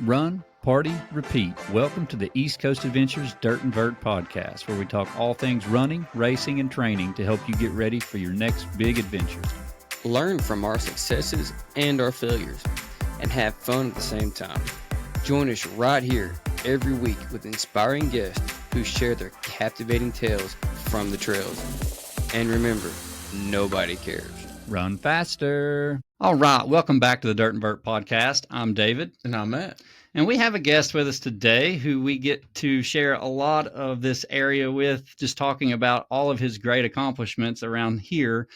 Run, party, repeat. Welcome to the East Coast Adventures Dirt and Vert Podcast, where we talk all things running, racing, and training to help you get ready for your next big adventure. Learn from our successes and our failures, and have fun at the same time. Join us right here every week with inspiring guests who share their captivating tales from the trails. And remember, nobody cares. Run faster. All right, welcome back to the Dirt and Vert Podcast. I'm David. And I'm Matt. And we have a guest with us today who we get to share a lot of this area with, just talking about all of his great accomplishments around here.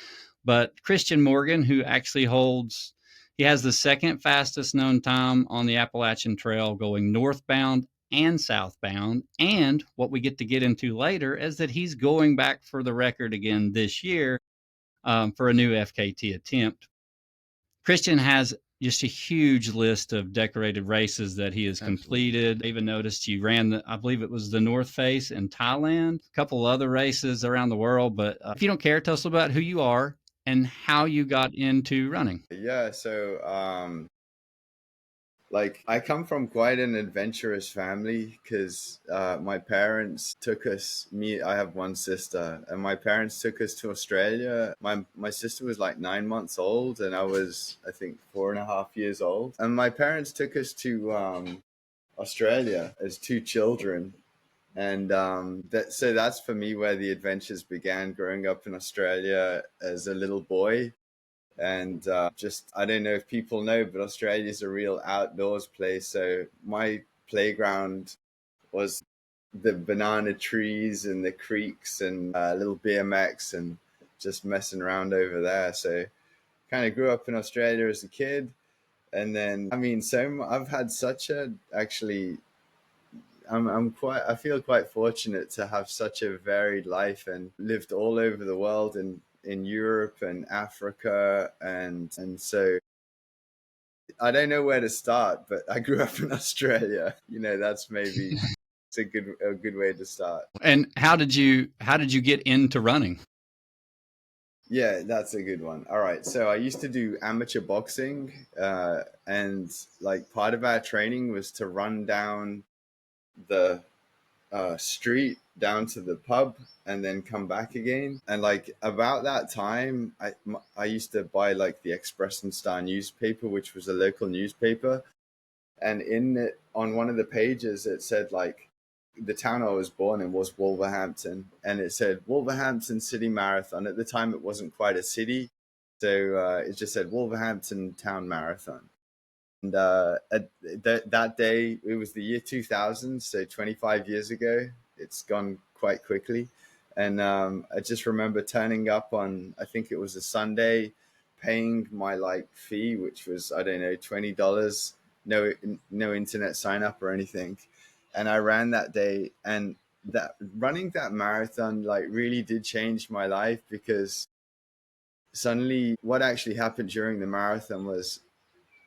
But Kristian Morgan, who actually he has the second fastest known time on the Appalachian Trail going northbound and southbound. And what we get to get into later is that he's going back for the record again this year for a new FKT attempt. Kristian has just a huge list of decorated races that he has completed. I even noticed you ran I believe it was the North Face in Thailand, a couple other races around the world. But if you don't care, tell us about who you are and how you got into running. Yeah, so I come from quite an adventurous family because my parents took us, I have one sister, and my parents took us to Australia. My sister was like 9 months old and I was, I think, 4.5 years old. And my parents took us to Australia as two children. And so that's for me where the adventures began, growing up in Australia as a little boy. And I don't know if people know, but Australia is a real outdoors place. So my playground was the banana trees and the creeks and little BMX and just messing around over there. So kind of grew up in Australia as a kid. And then, I've had such I feel quite fortunate to have such a varied life and lived all over the world and in Europe and Africa, and so I don't know where to start, but I grew up in Australia. That's maybe it's a good way to start. And how did you get into running? Yeah, that's a good one. All right, so I used to do amateur boxing, and part of our training was to run down the street down to the pub and then come back again. And about that time, I used to buy the Express and Star newspaper, which was a local newspaper, and in it, on one of the pages, it said the town I was born in was Wolverhampton, and it said Wolverhampton City Marathon. At the time it wasn't quite a city, so it just said Wolverhampton Town Marathon. And that day, it was the year 2000, so 25 years ago. It's gone quite quickly. And I just remember turning up on, I think it was a Sunday, paying my fee, which was, I don't know, $20, no internet sign up or anything. And I ran that day, and running that marathon really did change my life, because suddenly what actually happened during the marathon was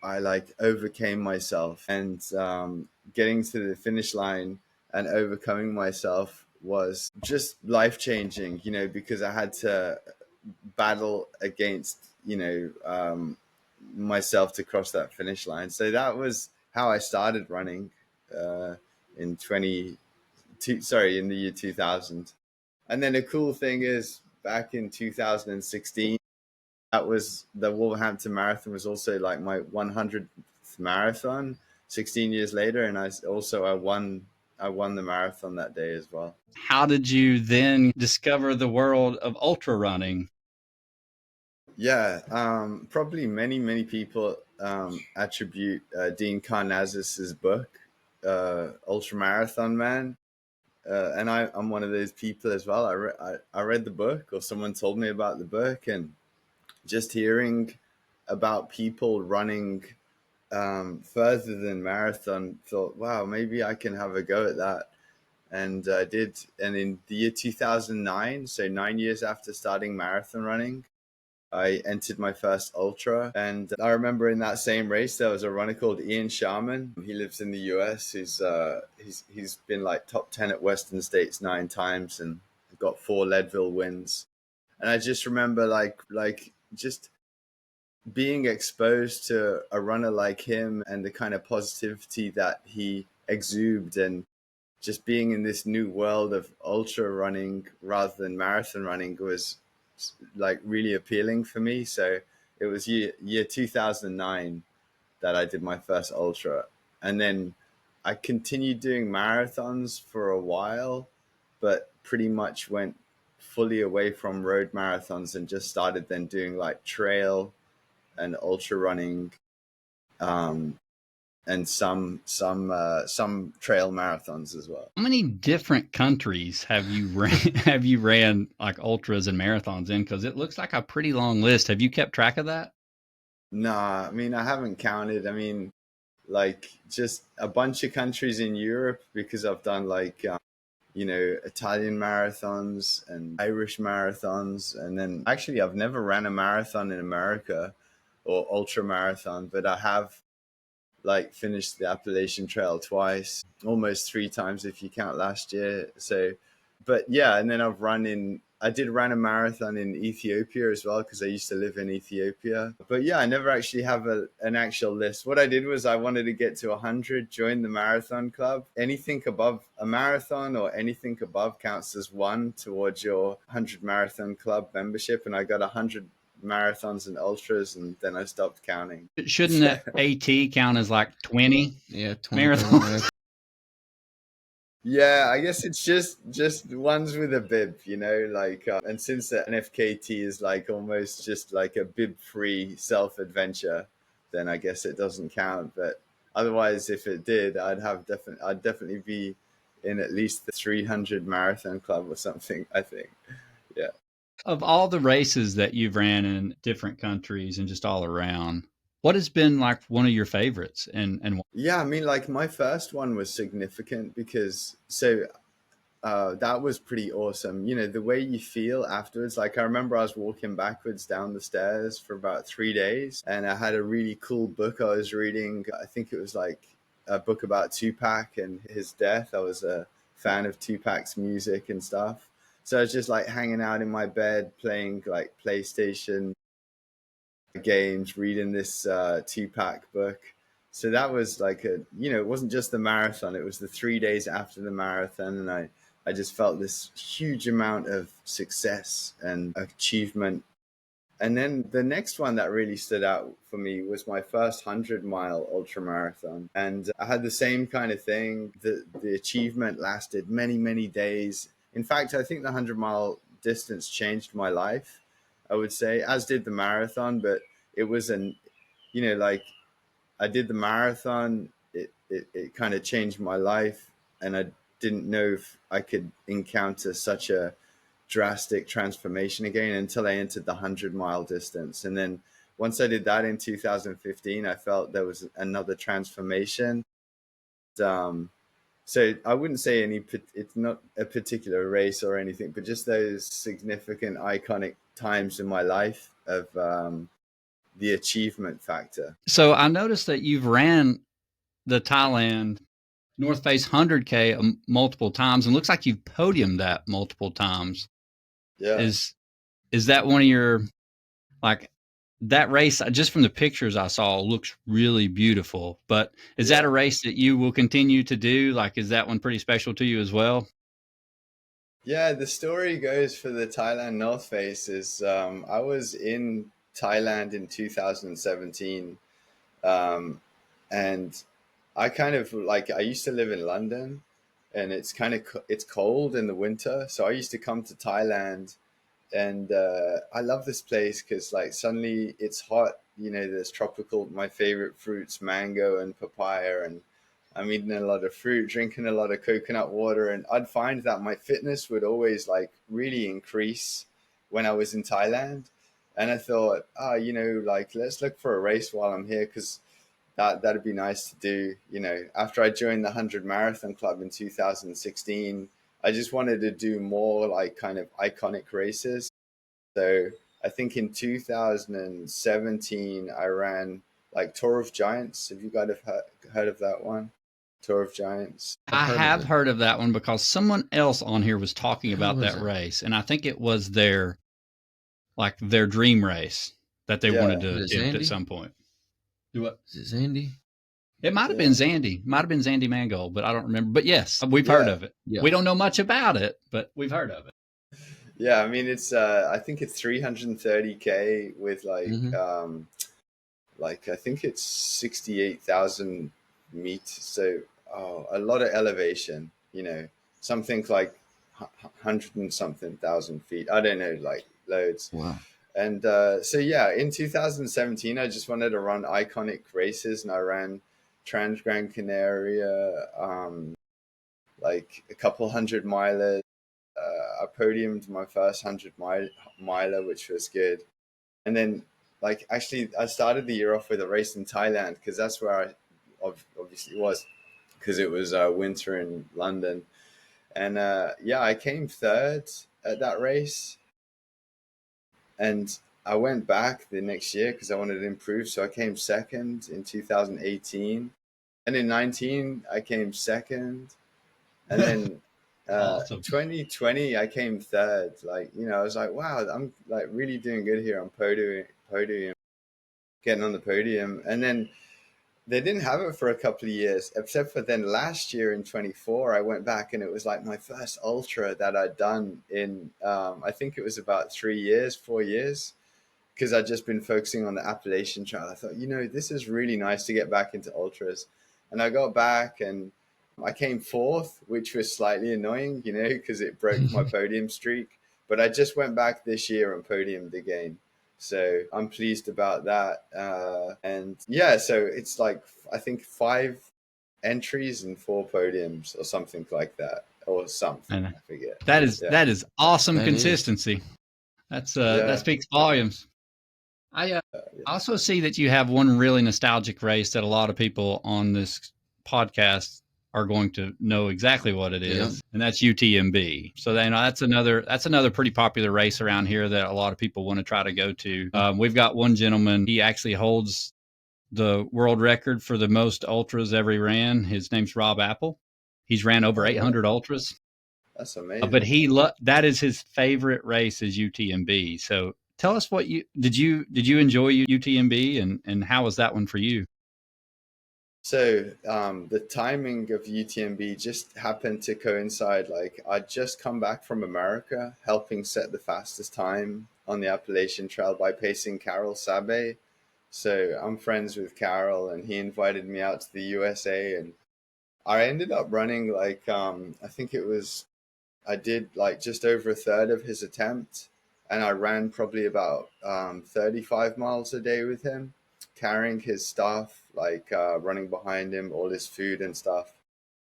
I overcame myself, and getting to the finish line and overcoming myself was just life-changing, because I had to battle against, myself to cross that finish line. So that was how I started running in the year 2000. And then a cool thing is, back in 2016, that was the Wolverhampton Marathon was also my 100th marathon 16 years later. And I won the marathon that day as well. How did you then discover the world of ultra running? Yeah, probably many people attribute Dean Karnazes's book, Ultra Marathon Man. And I'm one of those people as well. I read the book, or someone told me about the book, and just hearing about people running further than marathon, thought, wow, maybe I can have a go at that. And I did. And in the year 2009, so 9 years after starting marathon running, I entered my first ultra. And I remember in that same race, there was a runner called Ian Sharman. He lives in the US. He's been top 10 at Western States 9 times and got 4 Leadville wins. And I just remember just being exposed to a runner like him and the kind of positivity that he exudes, and just being in this new world of ultra running rather than marathon running was like really appealing for me. So it was year 2009 that I did my first ultra. And then I continued doing marathons for a while, but pretty much went fully away from road marathons and just started then doing like trail and ultra running, and some trail marathons as well. How many different countries have you ran like ultras and marathons in? Because it looks like a pretty long list. Have you kept track of that? Nah, I mean, I haven't counted. I mean, like just a bunch of countries in Europe, because I've done like Italian marathons and Irish marathons, and then actually I've never ran a marathon in America or ultra marathon, but I have like finished the Appalachian Trail twice, almost 3 times if you count last year. So, but yeah, and then I did run a marathon in Ethiopia as well, because I used to live in Ethiopia. But yeah, I never actually have an actual list. What I did was I wanted to get to 100, join the marathon club. Anything above a marathon or anything above counts as one towards your 100 marathon club membership. And I got 100 marathons and ultras, and then I stopped counting. Shouldn't that AT count as like 20? Yeah, 20 marathons. Yeah, I guess it's just ones with a bib, like, and since an FKT is like almost just like a bib-free self-adventure, then I guess it doesn't count. But otherwise, if it did, I'd definitely be in at least the 300 marathon club or something, I think. Yeah. Of all the races that you've ran in different countries and just all around, what has been like one of your favorites? And yeah, I mean, like my first one was significant because that was pretty awesome. The way you feel afterwards. Like I remember I was walking backwards down the stairs for about 3 days, and I had a really cool book I was reading. I think it was like a book about Tupac and his death. I was a fan of Tupac's music and stuff. So I was just like hanging out in my bed, playing like PlayStation games, reading this Tupac book. So that was like it wasn't just the marathon, it was the 3 days after the marathon. And I just felt this huge amount of success and achievement. And then the next one that really stood out for me was my first 100-mile ultra marathon. And I had the same kind of thing. The achievement lasted many, many days. In fact, I think the 100-mile distance changed my life, I would say, as did the marathon. But it was like I did the marathon, it kind of changed my life. And I didn't know if I could encounter such a drastic transformation again until I entered the 100-mile distance. And then once I did that in 2015, I felt there was another transformation. So I wouldn't say it's not a particular race or anything, but just those significant, iconic times in my life of the achievement factor. So I noticed that you've ran the Thailand North Face 100K multiple times, and looks like you've podiumed that multiple times. Yeah. Is that one of your, like, that race, just from the pictures I saw, looks really beautiful, but is that a race that you will continue to do? Like, is that one pretty special to you as well? Yeah, the story goes for the Thailand North Face is I was in Thailand in 2017, and I kind of like, I used to live in London, and it's cold in the winter, so I used to come to Thailand. And I love this place because like suddenly it's hot, there's tropical, my favorite fruits, mango and papaya, and I'm eating a lot of fruit, drinking a lot of coconut water. And I'd find that my fitness would always like really increase when I was in Thailand. And I thought, like, let's look for a race while I'm here, because that'd be nice to do. After I joined the 100 Marathon Club in 2016, I just wanted to do more like kind of iconic races. So I think in 2017, I ran like Tour of Giants. Have you guys heard of that one? Tour of Giants. I have heard of that one because someone else on here was talking about that race. And I think it was their dream race. that they wanted Yeah. to Is it attempt at Zandy? some point. Do what? Is it Zandy? It might have been Zandy. Might have been Zandy Mangold, but I don't remember. But yes, we've heard of it. Yeah. We don't know much about it, but we've heard of it. Yeah, I mean it's I think it's 330K with like I think it's 68,000 meet. So a lot of elevation, you know, something like 100 and something thousand feet. I don't know, like loads. Wow. And so yeah, in 2017, I just wanted to run iconic races, and I ran Trans Gran Canaria, like a couple 100-miler. I podiumed my first 100-miler, which was good. And then, like, actually, I started the year off with a race in Thailand because that's where I obviously was, because it was winter in London. And yeah, I came third at that race. And I went back the next year because I wanted to improve. So I came second in 2018. And in 19, I came second. And then Awesome. 2020, I came third. Like, you know, I was like, wow, I'm like really doing good here on podium, getting on the podium. And then they didn't have it for a couple of years, except for then last year in 24, I went back and it was like my first ultra that I'd done in, I think it was about 4 years, because I'd just been focusing on the Appalachian Trail. I thought, you know, this is really nice to get back into ultras. And I got back and I came fourth, which was slightly annoying, you know, because it broke my podium streak. But I just went back this year and podiumed again. So I'm pleased about that. And yeah, so it's like, I think 5 entries and 4 podiums or something like that, or something. I forget. That is awesome That consistency. That speaks volumes. I also see that you have one really nostalgic race that a lot of people on this podcast are going to know exactly what it is, and that's UTMB. So then that's another pretty popular race around here that a lot of people want to try to go to. We've got one gentleman, he actually holds the world record for the most ultras ever ran. His name's Rob Apple. He's ran over 800 ultras. That's amazing. But that is his favorite race is UTMB. So tell us what did you enjoy UTMB, and how was that one for you? So the timing of UTMB just happened to coincide. Like I'd just come back from America, helping set the fastest time on the Appalachian Trail by pacing Carol Sabe. So I'm friends with Carol, and he invited me out to the USA, and I ended up running like I think I did like just over a third of his attempt, and I ran probably about 35 miles a day with him, carrying his stuff, like running behind him, all his food and stuff.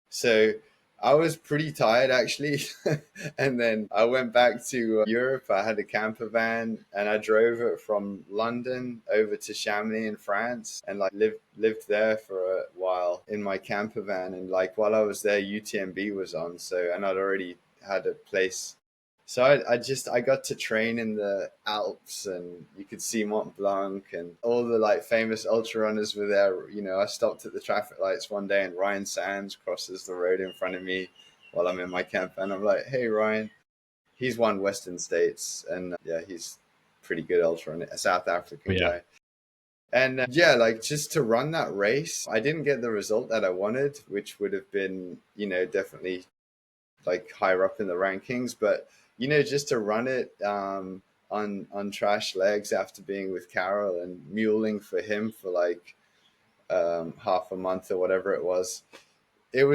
So I was pretty tired actually. And then I went back to Europe. I had a camper van and I drove it from London over to Chamonix in France, and like lived there for a while in my camper van. And like while I was there, UTMB was on. So, and I'd already had a place. So I got to train in the Alps, and you could see Mont Blanc, and all the like famous ultra runners were there. You know, I stopped at the traffic lights one day, and Ryan Sands crosses the road in front of me while I'm in my camp, and I'm like, "Hey, Ryan." He's won Western States, and yeah, he's pretty good ultra runner, a South African guy. And yeah, like just to run that race, I didn't get the result that I wanted, which would have been, you know, definitely like higher up in the rankings, but you know, just to run it on trash legs after being with Carol and muling for him for like half a month or whatever it was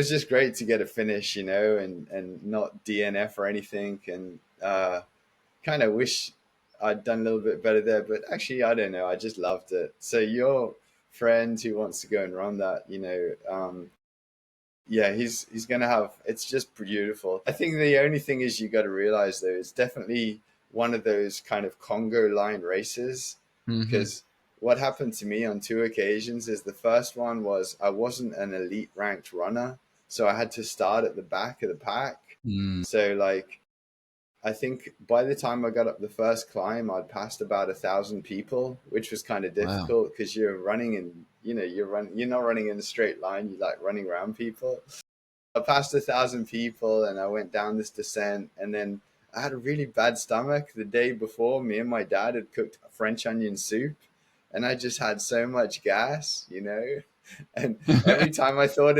just great to get a finish, you know, and not DNF or anything. And kind of wish I'd done a little bit better there, but actually, I don't know. I just loved it. So your friend who wants to go and run that, you know, yeah, he's gonna have. It's just beautiful. I think the only thing is you got to realize though, it's definitely one of those kind of Congo line races, because what happened to me on 2 occasions is the first one was I wasn't an elite ranked runner, so I had to start at the back of the pack. So like, I think by the time I got up the first climb, I'd passed about 1,000 people, which was kind of difficult because you're running in, you know, you're not running in a straight line. You're like running around people. I passed 1,000 people and I went down this descent, and then I had a really bad stomach the day before. Me and my dad had cooked French onion soup, and I just had so much gas, you know. And every time I thought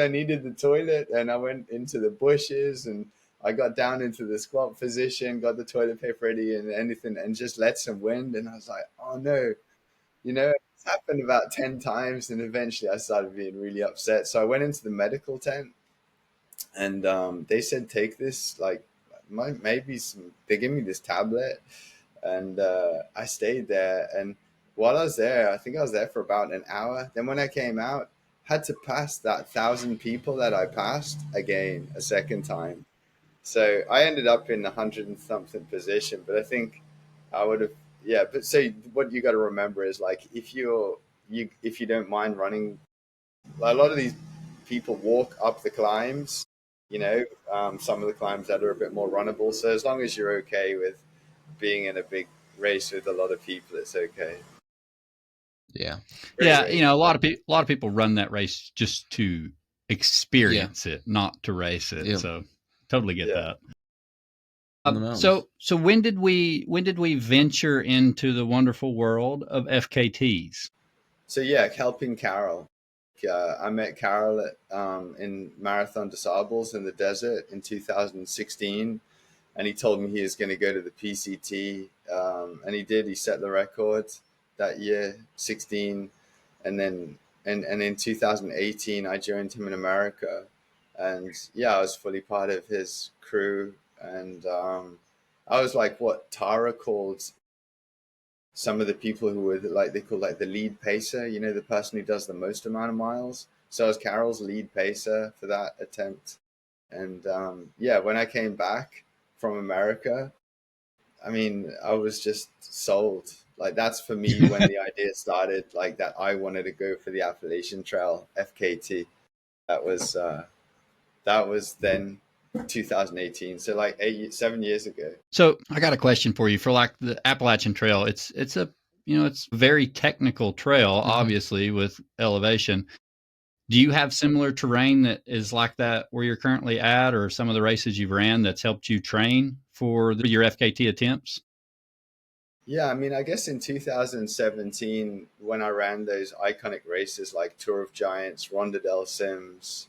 I needed the toilet, and I went into the bushes and I got down into the squat position, got the toilet paper ready and anything, and just let some wind. And I was like, oh no, you know, it's happened about 10 times. And eventually I started being really upset. So I went into the medical tent, and they said, take this, like, maybe some, they gave me this tablet. And I stayed there. And while I was there, I think I was there for about an hour. Then when I came out, had to pass that 1,000 people that I passed again a second time. So I ended up in 100 and something position, but I think I would have, yeah. But so what you got to remember is, like, if you don't mind running, a lot of these people walk up the climbs, you know, some of the climbs that are a bit more runnable. So as long as you're okay with being in a big race with a lot of people, it's okay. Yeah. Yeah. You know, a lot of people run that race just to experience it, not to race it. Yeah. So totally get that. So when did we venture into the wonderful world of FKTs? So yeah, helping Carol. I met Carol in Marathon des Sables in the desert in 2016, and he told me he was going to go to the PCT, and he did. He set the record that year, 16, and then and in 2018 I joined him in America, and yeah, I was fully part of his crew, and I was like what Tara called some of the people who were like, they call like the lead pacer, you know, the person who does the most amount of miles. So I was Carol's lead pacer for that attempt. And yeah, when I came back from America, I mean, I was just sold. Like, that's for me when the idea started, like, that I wanted to go for the Appalachian Trail FKT. That was then 2018. So like 7 years ago. So I got a question for you for like the Appalachian Trail. It's a, you know, it's a very technical trail, obviously, with elevation. Do you have similar terrain that is like that where you're currently at, or some of the races you've ran that's helped you train for your FKT attempts? Yeah, I mean, I guess in 2017, when I ran those iconic races like Tour of Giants, Ronda del Sims,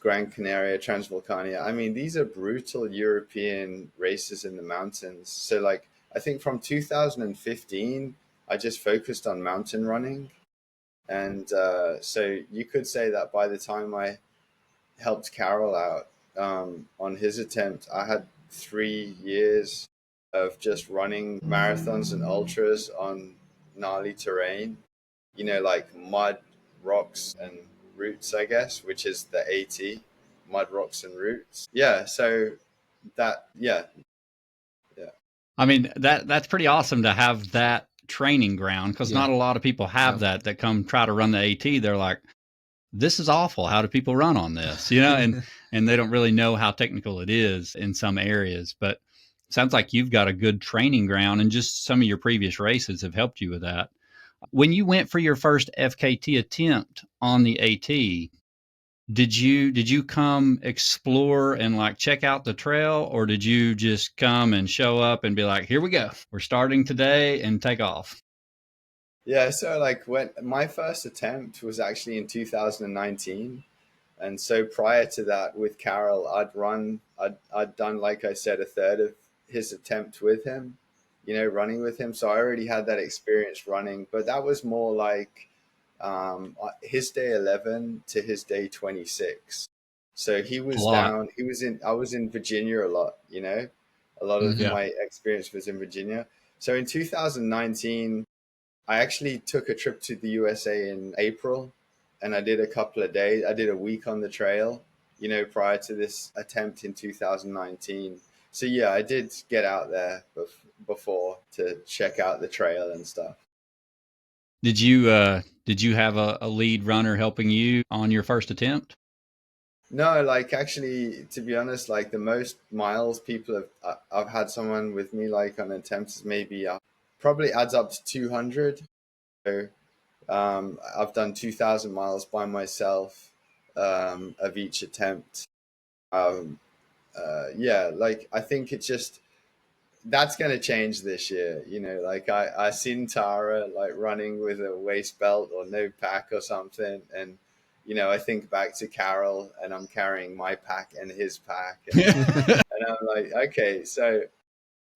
Gran Canaria, Transvolcania, I mean, these are brutal European races in the mountains. So, like, I think from 2015, I just focused on mountain running. And so you could say that by the time I helped Carol out on his attempt, I had 3 years of just running marathons and ultras on gnarly terrain, you know, like mud, rocks, and roots, I guess, which is the AT, mud, rocks, and roots. Yeah. So yeah. I mean, that's pretty awesome to have that training ground, because not a lot of people have that come try to run the AT. They're like, this is awful. How do people run on this? You know, and they don't really know how technical it is in some areas. But it sounds like you've got a good training ground, and just some of your previous races have helped you with that. When you went for your first FKT attempt on the AT, did you come explore and like check out the trail, or did you just come and show up and be like, here we go, we're starting today, and take off? Yeah. So like when my first attempt was actually in 2019. And so prior to that with Carol, I'd done, like I said, a third of his attempt with him, you know, running with him. So I already had that experience running, but that was more like his day 11 to his day 26. So he was down, I was in Virginia a lot, you know, a lot of my experience was in Virginia. So in 2019, I actually took a trip to the USA in April, and I did a couple of days. I did a week on the trail, you know, prior to this attempt in 2019. So yeah, I did get out there before to check out the trail and stuff. Did you have a lead runner helping you on your first attempt? No, like actually, to be honest, like the most miles people have, I've had someone with me like on attempts is maybe probably adds up to 200. So I've done 2,000 miles by myself of each attempt. yeah, like I think it's just that's going to change this year. You know, like I seen Tara like running with a waist belt or no pack or something. And, you know, I think back to Carol and I'm carrying my pack and his pack. And I'm like, okay, so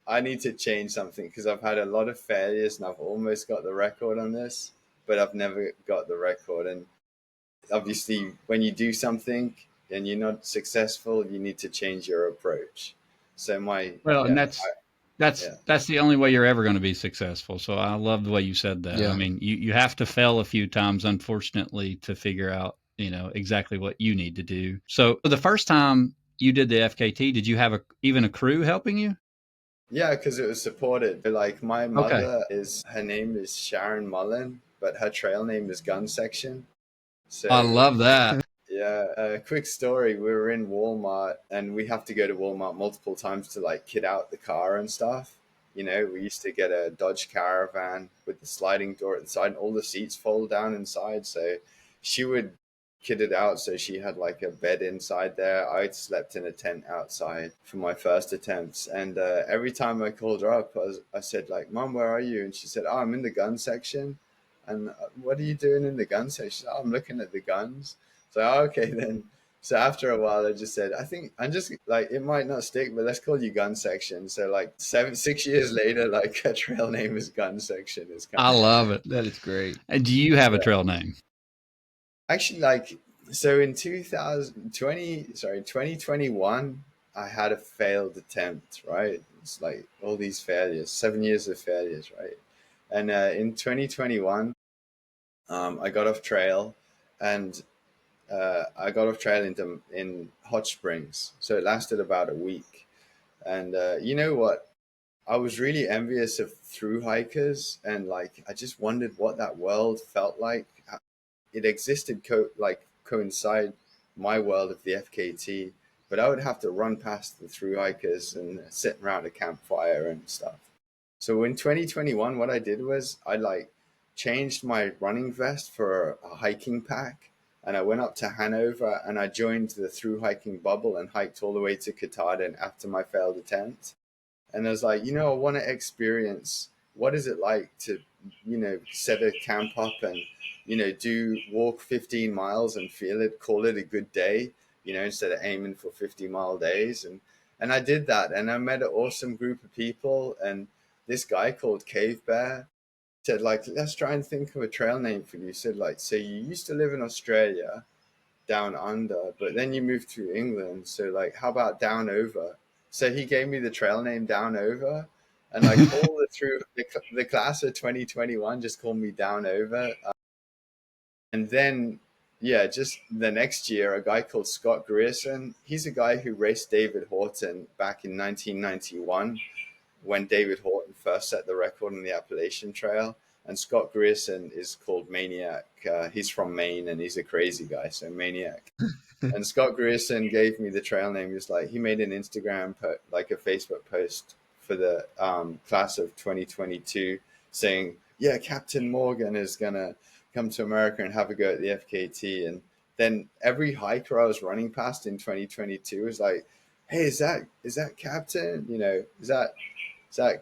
I need to change something because I've had a lot of failures and I've almost got the record on this, but I've never got the record. And obviously, when you do something and you're not successful, you need to change your approach. So Well, and yeah, yeah. that's the only way you're ever going to be successful. So I love the way you said that. Yeah. I mean, you have to fail a few times, unfortunately, to figure out, you know, exactly what you need to do. So the first time you did the FKT, did you have even a crew helping you? Yeah, because it was supported. Like my Okay. mother her name is Sharon Mullen, but her trail name is Gun Section. So I love that. yeah, a quick story. We were in Walmart and we have to go to Walmart multiple times to like kit out the car and stuff. You know, we used to get a Dodge Caravan with the sliding door at the side and all the seats fold down inside. So she would kit it out. So she had like a bed inside there. I slept in a tent outside for my first attempts. And every time I called her up, I said like, Mom, where are you? And she said, oh, I'm in the gun section. And what are you doing in the gun section? She said, oh, I'm looking at the guns. So, okay, then. So after a while, I just said, I think I'm just like, it might not stick, but let's call you Gun Section. So like 6 years later, like a trail name is Gun Section. Is kind I of love it. That is great. And do you have a yeah. trail name? Actually, like, so in 2021, I had a failed attempt, right? It's like all these failures, 7 years of failures, right? And in 2021, I got off trail and I got off trail in Hot Springs. So it lasted about a week. And you know what? I was really envious of thru hikers and like I just wondered what that world felt like. It existed coincide my world of the FKT, but I would have to run past the thru hikers and sit around a campfire and stuff. So in 2021, what I did was I like changed my running vest for a hiking pack. And I went up to Hanover and I joined the thru hiking bubble and hiked all the way to Katahdin after my failed attempt. And I was like, you know, I want to experience what is it like to, you know, set a camp up and, you know, walk 15 miles and feel it, call it a good day, you know, instead of aiming for 50-mile days. And I did that and I met an awesome group of people. And this guy called Cave Bear said, like, let's try and think of a trail name for you. He said, like, so you used to live in Australia down under, but then you moved to England. So like, how about Down Over? So he gave me the trail name Down Over. And like all the class of 2021 just called me Down Over. And then, yeah, just the next year, a guy called Scott Grierson, he's a guy who raced David Horton back in 1991 when David Horton first set the record on the Appalachian Trail. And Scott Grierson is called Maniac. He's from Maine and he's a crazy guy, so Maniac. And Scott Grierson gave me the trail name. He was like, he made an Instagram, like a Facebook post for the class of 2022 saying, yeah, Captain Morgan is going to come to America and have a go at the FKT. And then every hiker I was running past in 2022 was like, hey, is that Captain? You know, is that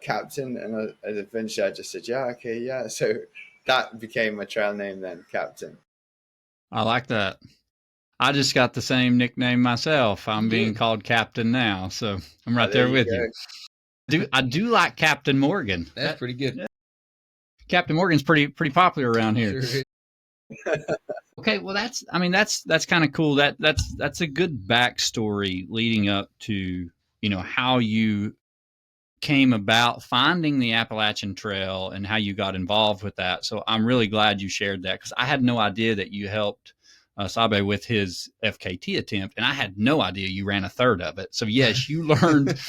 Captain? And eventually I just said, yeah, okay, yeah. So that became my trail name then, Captain. I like that. I just got the same nickname myself. I'm being called Captain now, so I'm right there with you. I do like Captain Morgan. That's pretty good. Yeah. Captain Morgan's pretty popular around here. Sure. Okay, well that's kind of cool. That's a good backstory leading up to, you know, how you came about finding the Appalachian Trail and how you got involved with that. So I'm really glad you shared that because I had no idea that you helped Sabe with his FKT attempt, and I had no idea you ran a third of it. So yes, you learned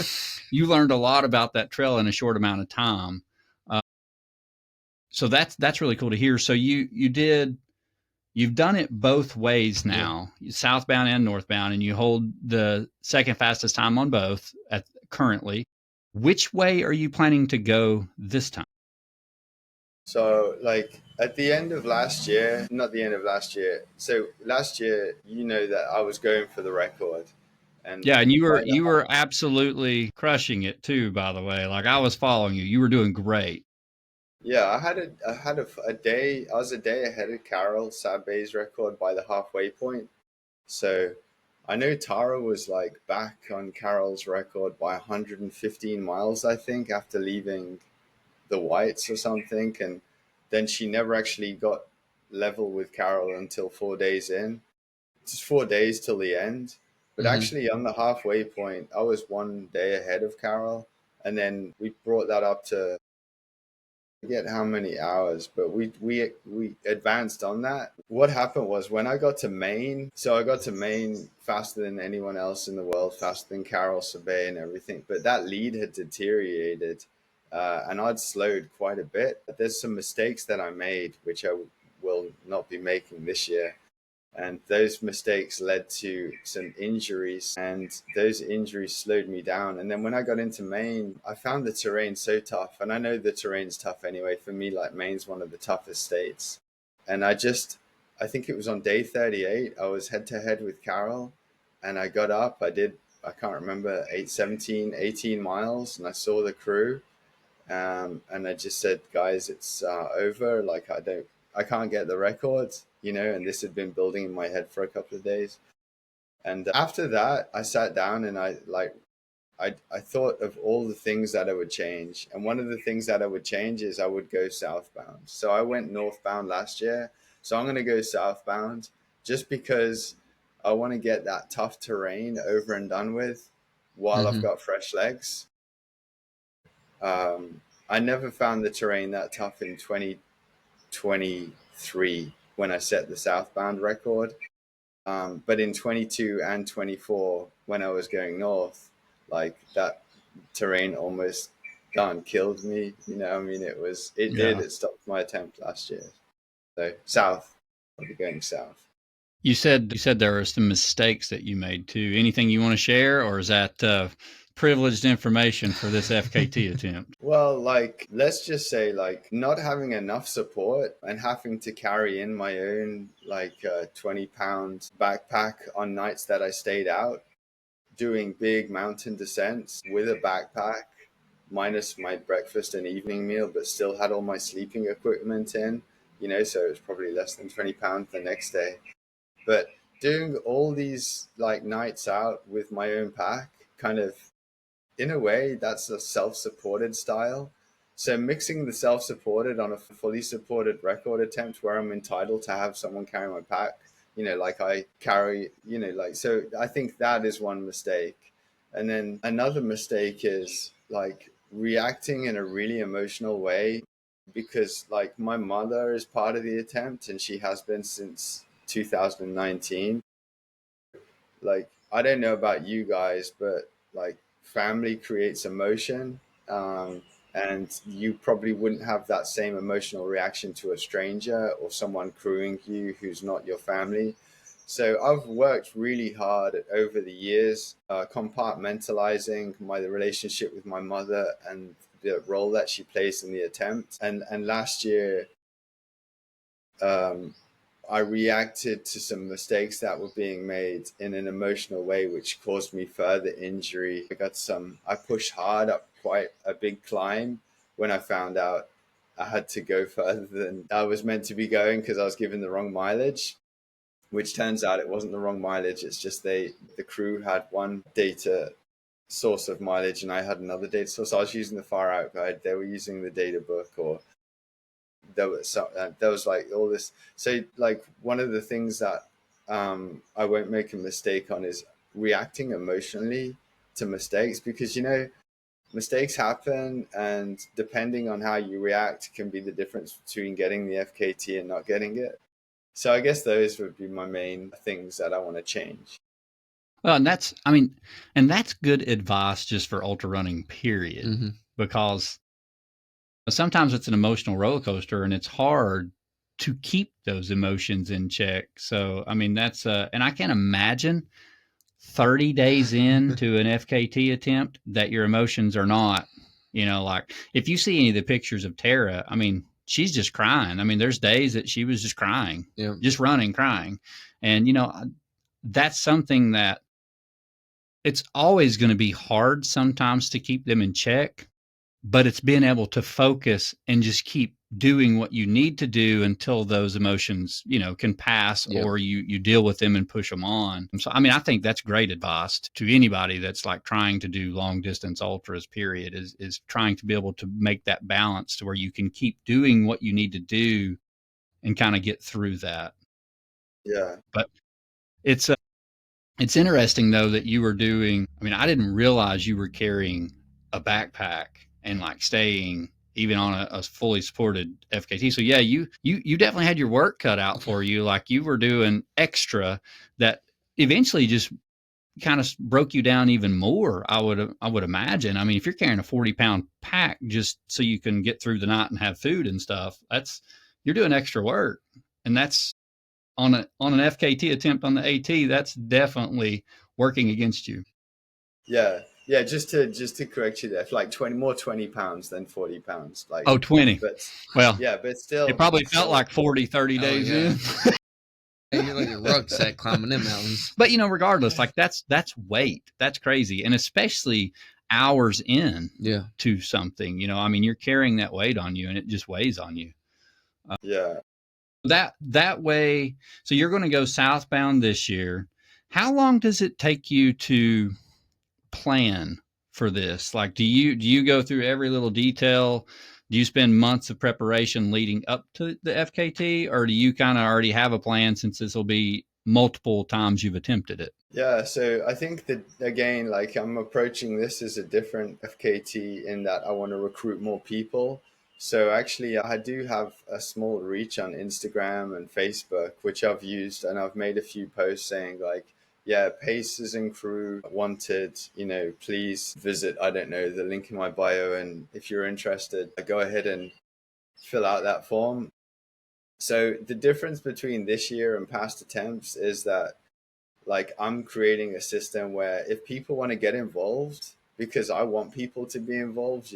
a lot about that trail in a short amount of time. So that's really cool to hear. So you've done it both ways now, southbound and northbound, and you hold the second fastest time on both currently. Which way are you planning to go this time? So like at the end of last year, not the end of last year. So last year, you know that I was going for the record And Yeah, and you by were the you were absolutely crushing it too, by the way. Like I was following you. You were doing great. Yeah, a day. I was a day ahead of Carol Sabé's record by the halfway point. So I know Tara was like back on Carol's record by 115 miles, I think, after leaving the whites or something, and then she never actually got level with Carol until 4 days in. Just 4 days till the end. But actually, on the halfway point, I was one day ahead of Carol, and then we brought that up to forget how many hours, but we advanced on that. What happened was when I got to Maine, so I got to Maine faster than anyone else in the world, faster than Carol Sabé and everything. But that lead had deteriorated, and I'd slowed quite a bit. There's some mistakes that I made, which I will not be making this year. And those mistakes led to some injuries, and those injuries slowed me down. And then when I got into Maine, I found the terrain so tough. And I know the terrain's tough anyway. For me, like Maine's one of the toughest states. And I think it was on day 38, I was head to head with Carol, and I got up, I can't remember, 18 miles, and I saw the crew. And I just said, guys, it's over. Like, I can't get the record, and this had been building in my head for a couple of days. And after that, I sat down and I thought of all the things that I would change. And one of the things that I would change is I would go southbound. So I went northbound last year. So I'm going to go southbound just because I want to get that tough terrain over and done with while I've got fresh legs. I never found the terrain that tough in 2023 when I set the southbound record. But in 22 and 24, when I was going north, like that terrain almost killed me. It stopped my attempt last year. So south, I'll be going south. You said there were some mistakes that you made too. Anything you want to share, or is that privileged information for this FKT attempt? Well, like, let's just say, like, not having enough support and having to carry in my own, like, 20-pound backpack on nights that I stayed out, doing big mountain descents with a backpack, minus my breakfast and evening meal, but still had all my sleeping equipment in, so it was probably less than 20 pounds the next day. But doing all these, like, nights out with my own pack, kind of, in a way, that's a self-supported style. So mixing the self-supported on a fully supported record attempt where I'm entitled to have someone carry my pack, like I carry, so I think that is one mistake. And then another mistake is like reacting in a really emotional way, because like my mother is part of the attempt and she has been since 2019. Like, I don't know about you guys, but like, family creates emotion, and you probably wouldn't have that same emotional reaction to a stranger or someone crewing you who's not your family. So I've worked really hard over the years, compartmentalizing my relationship with my mother and the role that she plays in the attempt. And last year, I reacted to some mistakes that were being made in an emotional way, which caused me further injury. I pushed hard up quite a big climb when I found out I had to go further than I was meant to be going because I was given the wrong mileage, which turns out it wasn't the wrong mileage. It's just the crew had one data source of mileage and I had another data source. I was using the Far Out Guide. They were using the data book, or there was like all this. So like one of the things that I won't make a mistake on is reacting emotionally to mistakes, because mistakes happen, and depending on how you react can be the difference between getting the FKT and not getting it. So I guess those would be my main things that I want to change. Well, and that's good advice just for ultra running, period, because sometimes it's an emotional roller coaster and it's hard to keep those emotions in check. So, I mean, that's, and I can't imagine 30 days into an FKT attempt that your emotions are not, like if you see any of the pictures of Tara, I mean, she's just crying. I mean, there's days that she was just crying, just running, crying. And, that's something that it's always going to be hard sometimes to keep them in check, but it's being able to focus and just keep doing what you need to do until those emotions, can pass, or you deal with them and push them on. So, I mean, I think that's great advice to anybody that's like trying to do long distance ultras, period, is trying to be able to make that balance to where you can keep doing what you need to do and kind of get through that. Yeah. But it's interesting though that you were doing, I mean, I didn't realize you were carrying a backpack and like staying even on a fully supported FKT. So yeah, you definitely had your work cut out for you. Like you were doing extra that eventually just kind of broke you down even more. I would imagine. I mean, if you're carrying a 40-pound pack just so you can get through the night and have food and stuff, you're doing extra work. And that's on an FKT attempt on the AT, that's definitely working against you. Yeah. Just to correct you there, like 20 pounds than 40 pounds. Like 20. But well, yeah, but still, it probably felt like 30 days in. You're like a rucksack climbing them mountains. But regardless, like that's weight. That's crazy, and especially hours in to something. I mean, you're carrying that weight on you, and it just weighs on you. That way. So you're going to go southbound this year. How long does it take you to plan for this? Like, do you go through every little detail? Do you spend months of preparation leading up to the FKT, or do you kind of already have a plan since this will be multiple times you've attempted it? Yeah, so I think that, again, like I'm approaching this as a different FKT in that I want to recruit more people. So actually, I do have a small reach on Instagram and Facebook, which I've used, and I've made a few posts saying like, yeah, Pacers and crew wanted, please visit, I don't know, the link in my bio. And if you're interested, go ahead and fill out that form. So the difference between this year and past attempts is that like I'm creating a system where if people want to get involved, because I want people to be involved,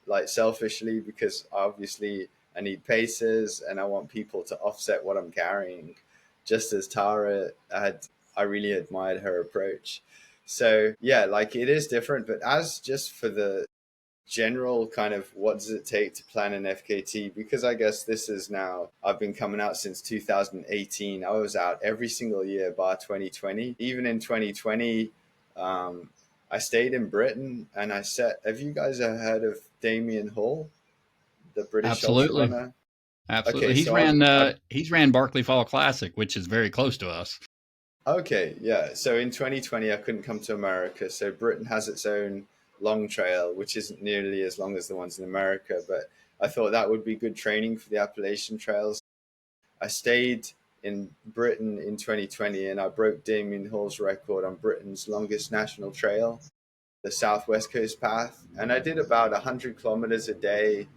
like selfishly, because obviously I need paces and I want people to offset what I'm carrying, just as Tara I really admired her approach. So yeah, like it is different, but as just for the general kind of what does it take to plan an FKT, because I guess this is now, I've been coming out since 2018. I was out every single year bar 2020. Even in 2020, I stayed in Britain and have you guys heard of Damien Hall, the British ultra runner? Absolutely. Okay, he's ran Barkley Fall Classic, which is very close to us. Okay, yeah. So in 2020, I couldn't come to America. So Britain has its own long trail, which isn't nearly as long as the ones in America. But I thought that would be good training for the Appalachian trails. I stayed in Britain in 2020 and I broke Damien Hall's record on Britain's longest national trail, the Southwest Coast Path. And I did about 100 kilometers a day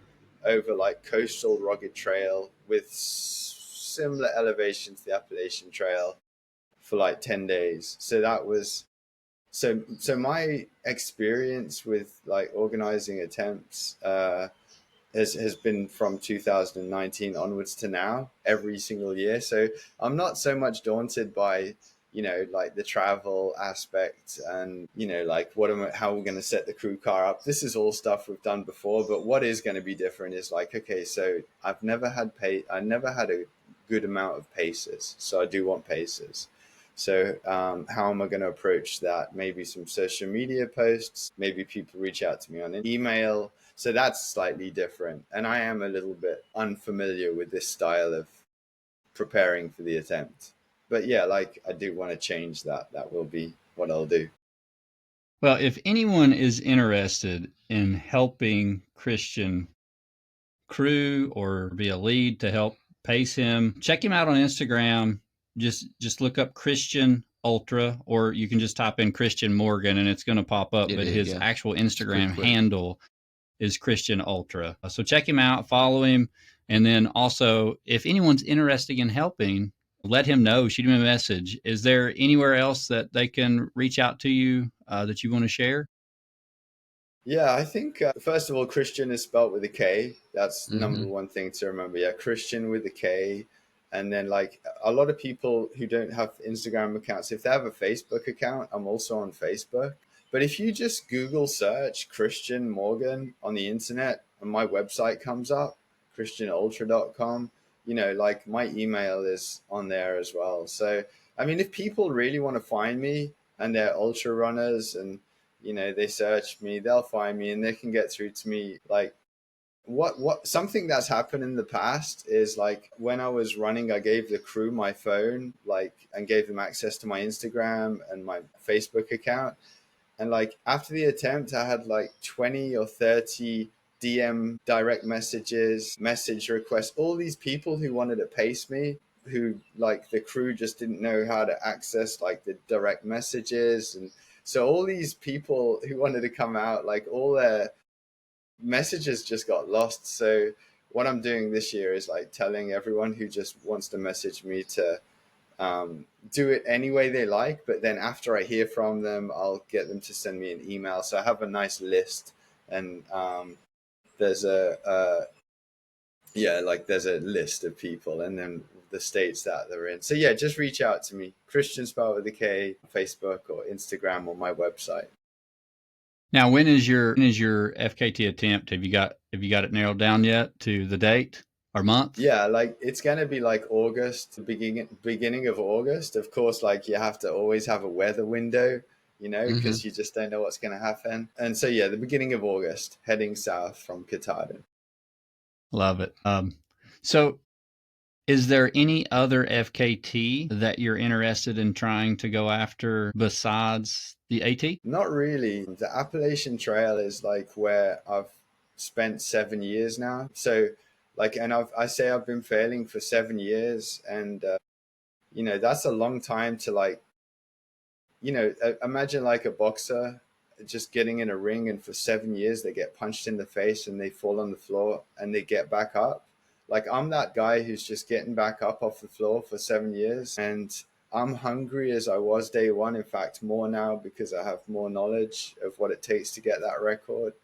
over like coastal rugged trail with similar elevation to the Appalachian Trail for like 10 days. So that was so my experience with like organizing attempts has been from 2019 onwards to now, every single year. So I'm not so much daunted by like the travel aspect and like how we're going to set the crew car up. This is all stuff we've done before, but what is going to be different is like, okay, so I never had a good amount of paces, so I do want paces. So how am I going to approach that? Maybe some social media posts, maybe people reach out to me on an email. So that's slightly different. And I am a little bit unfamiliar with this style of preparing for the attempt. But yeah, like I do want to change that. That will be what I'll do. Well, if anyone is interested in helping Kristian crew or be a lead to help pace him, check him out on Instagram. Just look up Kristian Ultra, or you can just type in Kristian Morgan and it's going to pop up. But his actual Instagram handle is Kristian Ultra. So check him out, follow him. And then also, if anyone's interested in helping, let him know, shoot him a message. Is there anywhere else that they can reach out to you that you want to share? Yeah, I think, first of all, Kristian is spelled with a K. That's number one thing to remember. Yeah, Kristian with a K. And then like a lot of people who don't have Instagram accounts, if they have a Facebook account, I'm also on Facebook. But if you just Google search Kristian Morgan on the internet, and my website comes up, christianultra.com, like my email is on there as well. So, I mean, if people really want to find me and they're ultra runners and, they search me, they'll find me and they can get through to me. Like what something that's happened in the past is like when I was running, I gave the crew my phone, and gave them access to my Instagram and my Facebook account. And like after the attempt, I had like 20 or 30 DM direct messages, message requests, all these people who wanted to pace me, who like the crew just didn't know how to access like the direct messages. And so all these people who wanted to come out, like all their messages just got lost. So what I'm doing this year is like telling everyone who just wants to message me to do it any way they like, but then after I hear from them, I'll get them to send me an email. So I have a nice list, and there's a list of people, and then the states that they're in. So yeah, just reach out to me, Kristian spelled with a K, Facebook or Instagram or my website. Now, when is your FKT attempt? Have you got it narrowed down yet to the date or month? Yeah, like it's gonna be like August, beginning of August. Of course, like you have to always have a weather window, because you just don't know what's gonna happen. And so yeah, the beginning of August, heading south from Katahdin. Love it. So is there any other FKT that you're interested in trying to go after besides the AT? Not really. The Appalachian Trail is like where I've spent 7 years now. So like, and I say I've been failing for 7 years, and that's a long time to like, imagine like a boxer just getting in a ring, and for 7 years they get punched in the face and they fall on the floor and they get back up. Like I'm that guy who's just getting back up off the floor for 7 years, and I'm hungry as I was day one. In fact, more now because I have more knowledge of what it takes to get that record.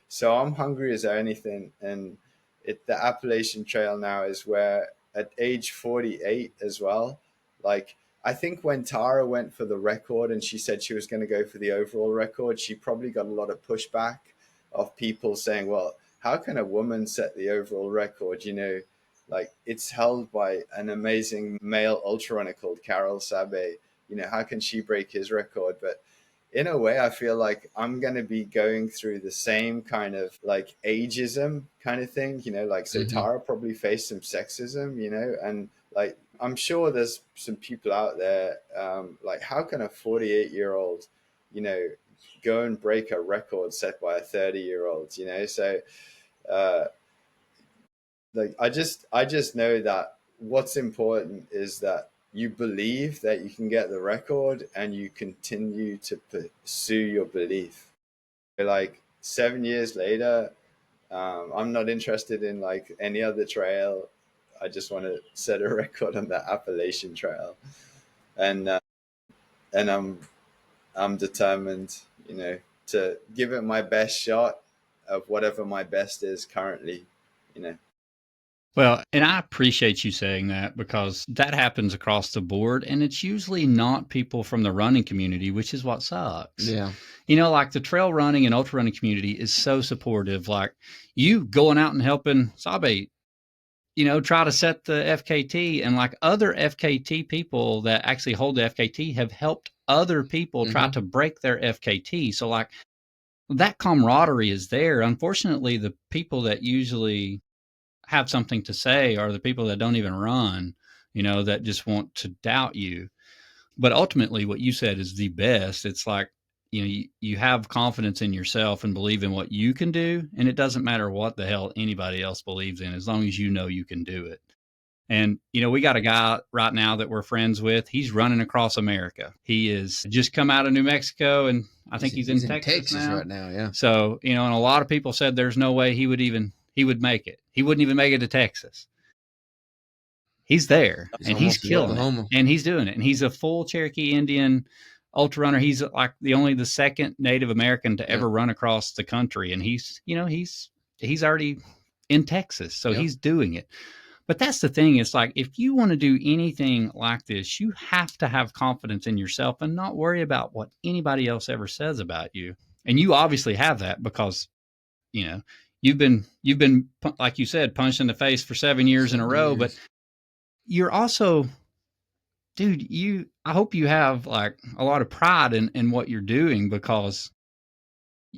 So I'm hungry as anything. And the Appalachian Trail now is where at age 48 as well, like I think when Tara went for the record and she said she was going to go for the overall record, she probably got a lot of pushback of people saying, well, how can a woman set the overall record? Like it's held by an amazing male ultra runner called Carol Sabe. How can she break his record? But in a way, I feel like I'm going to be going through the same kind of like ageism kind of thing, like, so Tara probably faced some sexism, and like, I'm sure there's some people out there, like how can a 48-year-old, go and break a record set by a 30-year-old, so, like, I just know that what's important is that you believe that you can get the record and you continue to pursue your belief. Like 7 years later, I'm not interested in like any other trail. I just want to set a record on the Appalachian Trail, and I'm determined, to give it my best shot of whatever my best is currently, Well, and I appreciate you saying that, because that happens across the board, and it's usually not people from the running community, which is what sucks. Yeah. Like the trail running and ultra running community is so supportive. Like you going out and helping Sabe, try to set the FKT, and like other FKT people that actually hold the FKT have helped other people try to break their FKT. So like that camaraderie is there. Unfortunately, the people that usually have something to say are the people that don't even run, that just want to doubt you. But ultimately what you said is the best. It's like, you have confidence in yourself and believe in what you can do. And it doesn't matter what the hell anybody else believes in, as long as you know you can do it. And, we got a guy right now that we're friends with. He's running across America. He is just come out of New Mexico, and I think he's in Texas now. right now. Yeah. So, and a lot of people said there's no way he would make it. He wouldn't even make it to Texas. He's there, and he's killing it, and he's doing it. And he's a full Cherokee Indian ultra runner. He's like the second Native American to ever run across the country. And he's already in Texas. So he's doing it. But that's the thing. It's like, if you want to do anything like this, you have to have confidence in yourself and not worry about what anybody else ever says about you. And you obviously have that because, you know, you've been, like you said, punched in the face for 7 years in a row, but you're also, dude, I hope you have like a lot of pride in what you're doing, because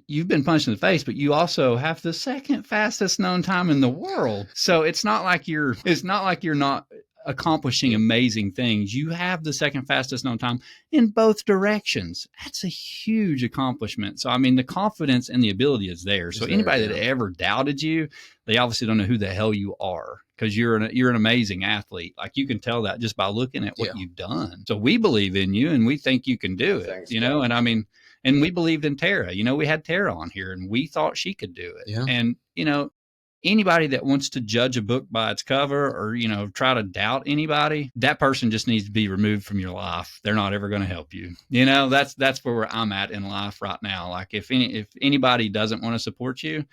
you've been punched in the face, but you also have the second fastest known time in the world. So it's not like you're not accomplishing amazing things. You have the second fastest known time in both directions. That's a huge accomplishment. So, I mean, the confidence and the ability is there. So anybody that ever doubted you, they obviously don't know who the hell you are, because you're an amazing athlete. Like, you can tell that just by looking at what you've done. So we believe in you and we think you can do it. Thanks, and I mean, and we believed in Tara. We had Tara on here and we thought she could do it. Yeah. And, anybody that wants to judge a book by its cover, or, try to doubt anybody, that person just needs to be removed from your life. They're not ever going to help you. That's where I'm at in life right now. Like, if anybody doesn't want to support you,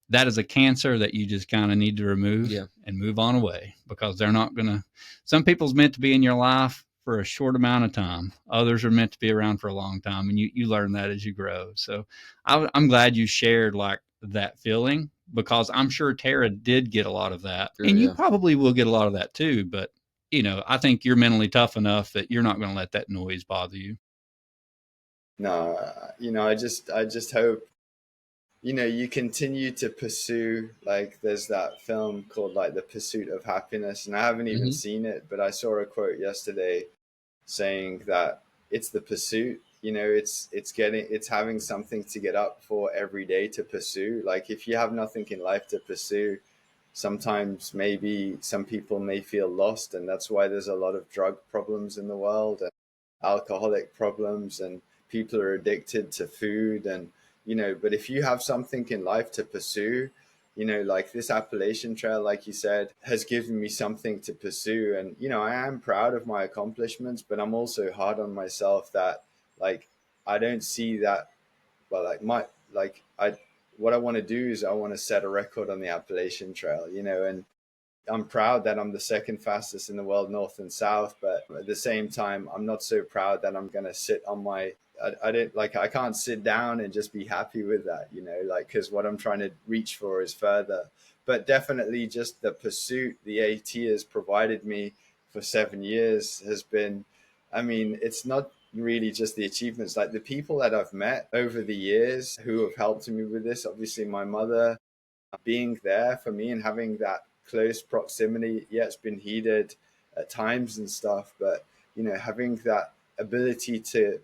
that is a cancer that you just kind of need to remove and move on away, because they're not going to, some people's meant to be in your life for a short amount of time. Others are meant to be around for a long time. And you learn that as you grow. So I'm glad you shared like that feeling, because I'm sure Tara did get a lot of that. Sure, and you probably will get a lot of that too. But, I think you're mentally tough enough that you're not going to let that noise bother you. No, I just hope, you continue to pursue, like, there's that film called like The Pursuit of Happiness, and I haven't even seen it, but I saw a quote yesterday saying that it's the pursuit, it's having something to get up for every day to pursue. Like, if you have nothing in life to pursue, sometimes maybe some people may feel lost, and that's why there's a lot of drug problems in the world and alcoholic problems, and people are addicted to food. And but if you have something in life to pursue, like this Appalachian Trail, like you said, has given me something to pursue. And, I am proud of my accomplishments, but I'm also hard on myself that, like, I don't see that, well, what I want to do is I want to set a record on the Appalachian Trail, and I'm proud that I'm the second fastest in the world, north and south. But at the same time, I'm not so proud that I'm going to sit on my, I can't sit down and just be happy with that, because what I'm trying to reach for is further. But definitely just the pursuit the AT has provided me for 7 years has been, it's not really just the achievements, like the people that I've met over the years who have helped me with this. Obviously, my mother being there for me and having that close proximity. Yeah, it's been heated at times and stuff, but having that ability to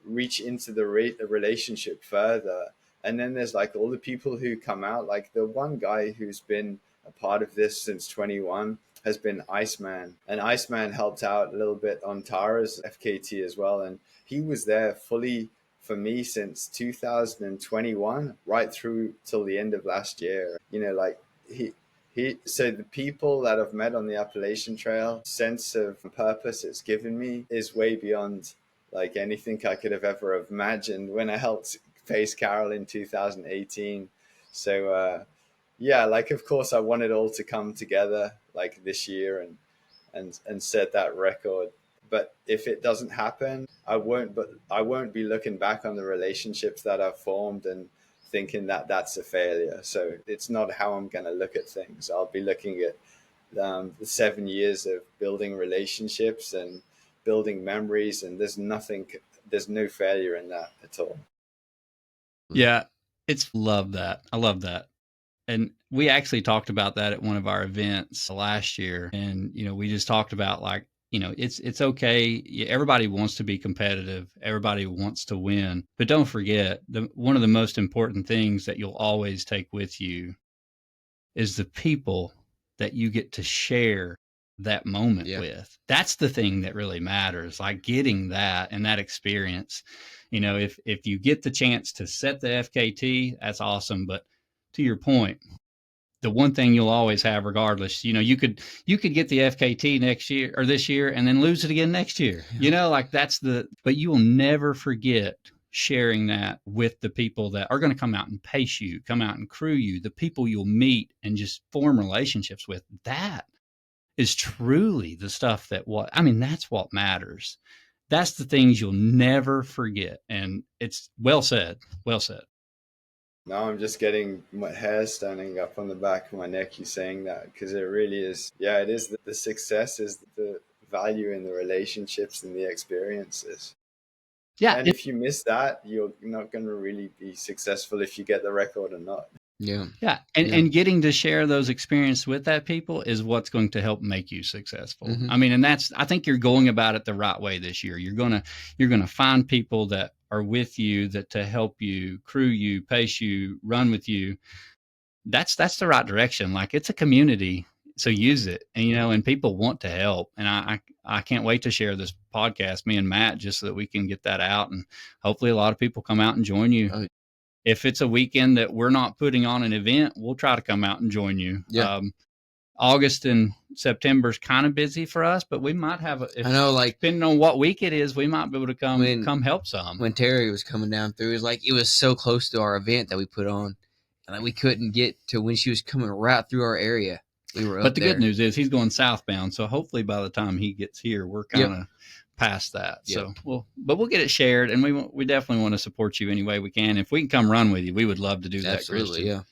reach into the relationship further. And then there's like all the people who come out, like the one guy who's been a part of this since 21 has been Iceman, and Iceman helped out a little bit on Tara's FKT as well, and he was there fully for me since 2021 right through till the end of last year. So the people that I've met on the Appalachian Trail, sense of purpose it's given me is way beyond like anything I could have ever imagined when I helped face Carol in 2018. So like, of course I want it all to come together like this year and set that record. But if it doesn't happen, I won't be looking back on the relationships that I've formed and thinking that that's a failure. So it's not how I'm going to look at things. I'll be looking at the 7 years of building relationships and building memories, and there's no failure in that at all. Yeah, love that. I love that. And we actually talked about that at one of our events last year. And, we just talked about like, it's okay. Everybody wants to be competitive. Everybody wants to win. But don't forget, one of the most important things that you'll always take with you is the people that you get to share that moment with. That's the thing that really matters, like getting that and that experience. If you get the chance to set the FKT, that's awesome. But to your point, the one thing you'll always have regardless, you could get the FKT next year or this year and then lose it again next year, but you will never forget sharing that with the people that are going to come out and pace you, come out and crew you, the people you'll meet and just form relationships with. is truly the stuff that's what matters. That's the things you'll never forget. And it's well said. Well said. Now I'm just getting my hair standing up on the back of my neck, you saying that, because it really is. Yeah, it is. The success is the value in the relationships and the experiences. Yeah. And if you miss that, you're not going to really be successful if you get the record or not. Yeah. And getting to share those experiences with that people is what's going to help make you successful. I mean, and I think you're going about it the right way this year. You're going to find people that are with you, that to help you, crew you, pace you, run with you. That's the right direction. Like, it's a community, so use it. And, and people want to help. And I can't wait to share this podcast, me and Matt, just so that we can get that out. And hopefully a lot of people come out and join you. If it's a weekend that we're not putting on an event, we'll try to come out and join you. Yeah. August and September is kind of busy for us, but we might have depending on what week it is, we might be able to come help some. When Terry was coming down through, it was so close to our event that we put on, and we couldn't get to when she was coming right through our area. We were up But the there. good news is he's going southbound, so hopefully by the time he gets here, we're kind of past that. So we'll get it shared, and we definitely want to support you any way we can. If we can come run with you, we would love to do that. Absolutely, Kristian.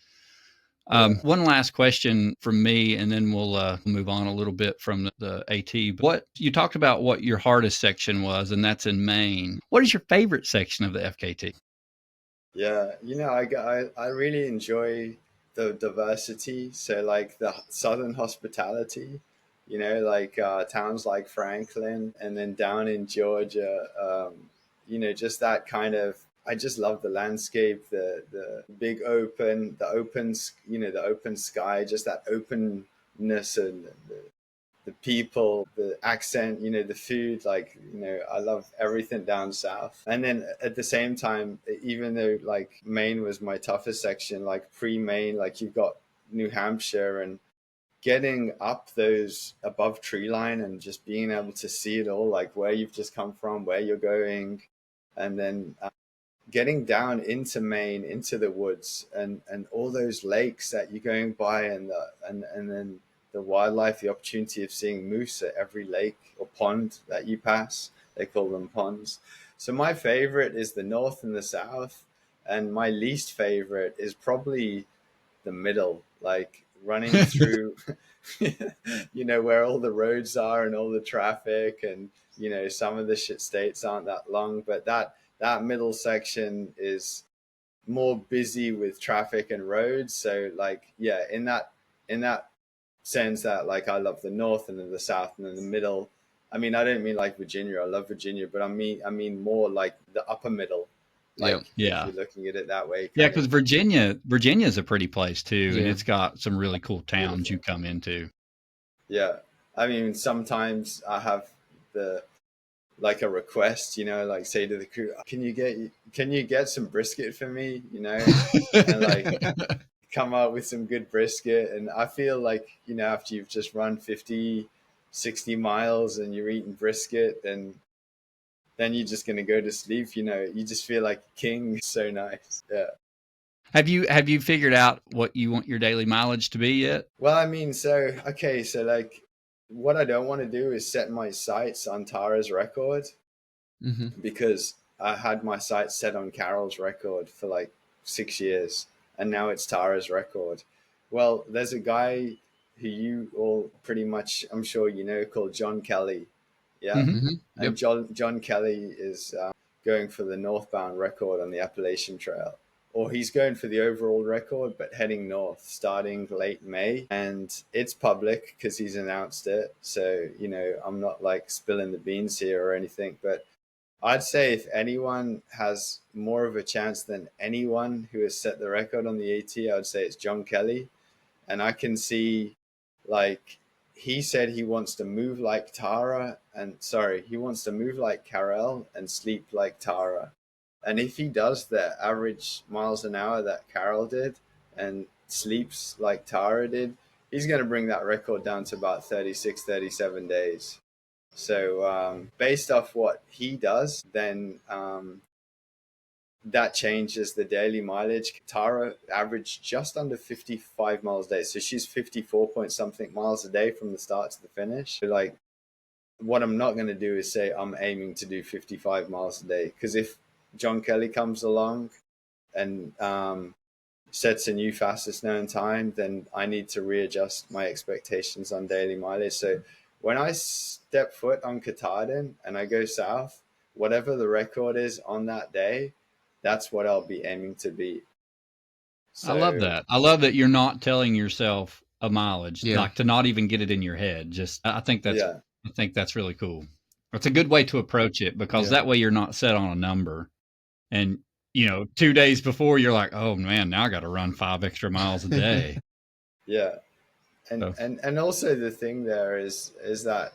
One last question from me, and then we'll move on a little bit from the AT. What you talked about, what your hardest section was, and that's in Maine. What is your favorite section of the FKT? Yeah, I really enjoy the diversity. So like the Southern hospitality, towns like Franklin, and then down in Georgia, just that kind of, I just love the landscape, the big open, the open sky, just that openness, and the people, the accent, the food, I love everything down south. And then at the same time, even though like Maine was my toughest section, like pre-Maine, like you've got New Hampshire, and getting up those above tree line and just being able to see it all, like where you've just come from, where you're going, and then getting down into Maine, into the woods, and all those lakes that you're going by, and then the wildlife, the opportunity of seeing moose at every lake or pond that you pass. They call them ponds. So my favorite is the north and the south, and my least favorite is probably the middle, like running through, where all the roads are and all the traffic, and, some of the states aren't that long, but that middle section is more busy with traffic and roads. So in that sense, that like I love the north and then the south and then the middle. I mean, I don't mean like Virginia. I love Virginia, but I mean more like the upper middle. If you're looking at it that way. Yeah, because Virginia's a pretty place too, and it's got some really cool towns you come into. Yeah, I mean, sometimes I have a request, say to the crew, can you get some brisket for me, and come up with some good brisket. And I feel like, after you've just run 50, 60 miles and you're eating brisket, then you're just going to go to sleep. You just feel like a king. So nice. Yeah. Have you figured out what you want your daily mileage to be yet? Well, I mean, so what I don't want to do is set my sights on Tara's record, because I had my sights set on Carol's record for like 6 years, and now it's Tara's record. Well, there's a guy who you all pretty much, I'm sure called John Kelly. Yeah. Mm-hmm. And John Kelly is going for the northbound record on the Appalachian Trail. Or he's going for the overall record, but heading north, starting late May. And it's public because he's announced it. So, I'm not like spilling the beans here or anything. But I'd say if anyone has more of a chance than anyone who has set the record on the AT, I would say it's John Kelly. And I can see, he said he wants to move like he wants to move like Carol and sleep like Tara. And if he does the average miles an hour that Carol did and sleeps like Tara did, he's going to bring that record down to about 36, 37 days. So based off what he does, then that changes the daily mileage. Tara averaged just under 55 miles a day. So she's 54 point something miles a day from the start to the finish. So like, what I'm not going to do is say I'm aiming to do 55 miles a day. Because if John Kelly comes along and sets a new fastest known time, then I need to readjust my expectations on daily mileage. So when I step foot on Katahdin and I go south, whatever the record is on that day, that's what I'll be aiming to beat. So, I love that. I love that you're not telling yourself a mileage, Yeah. like to not even get it in your head. Just, I think that's really cool. It's a good way to approach it, because that way you're not set on a number. And, 2 days before you're like, oh man, now I got to run 5 extra miles a day. Yeah. And also the thing there is that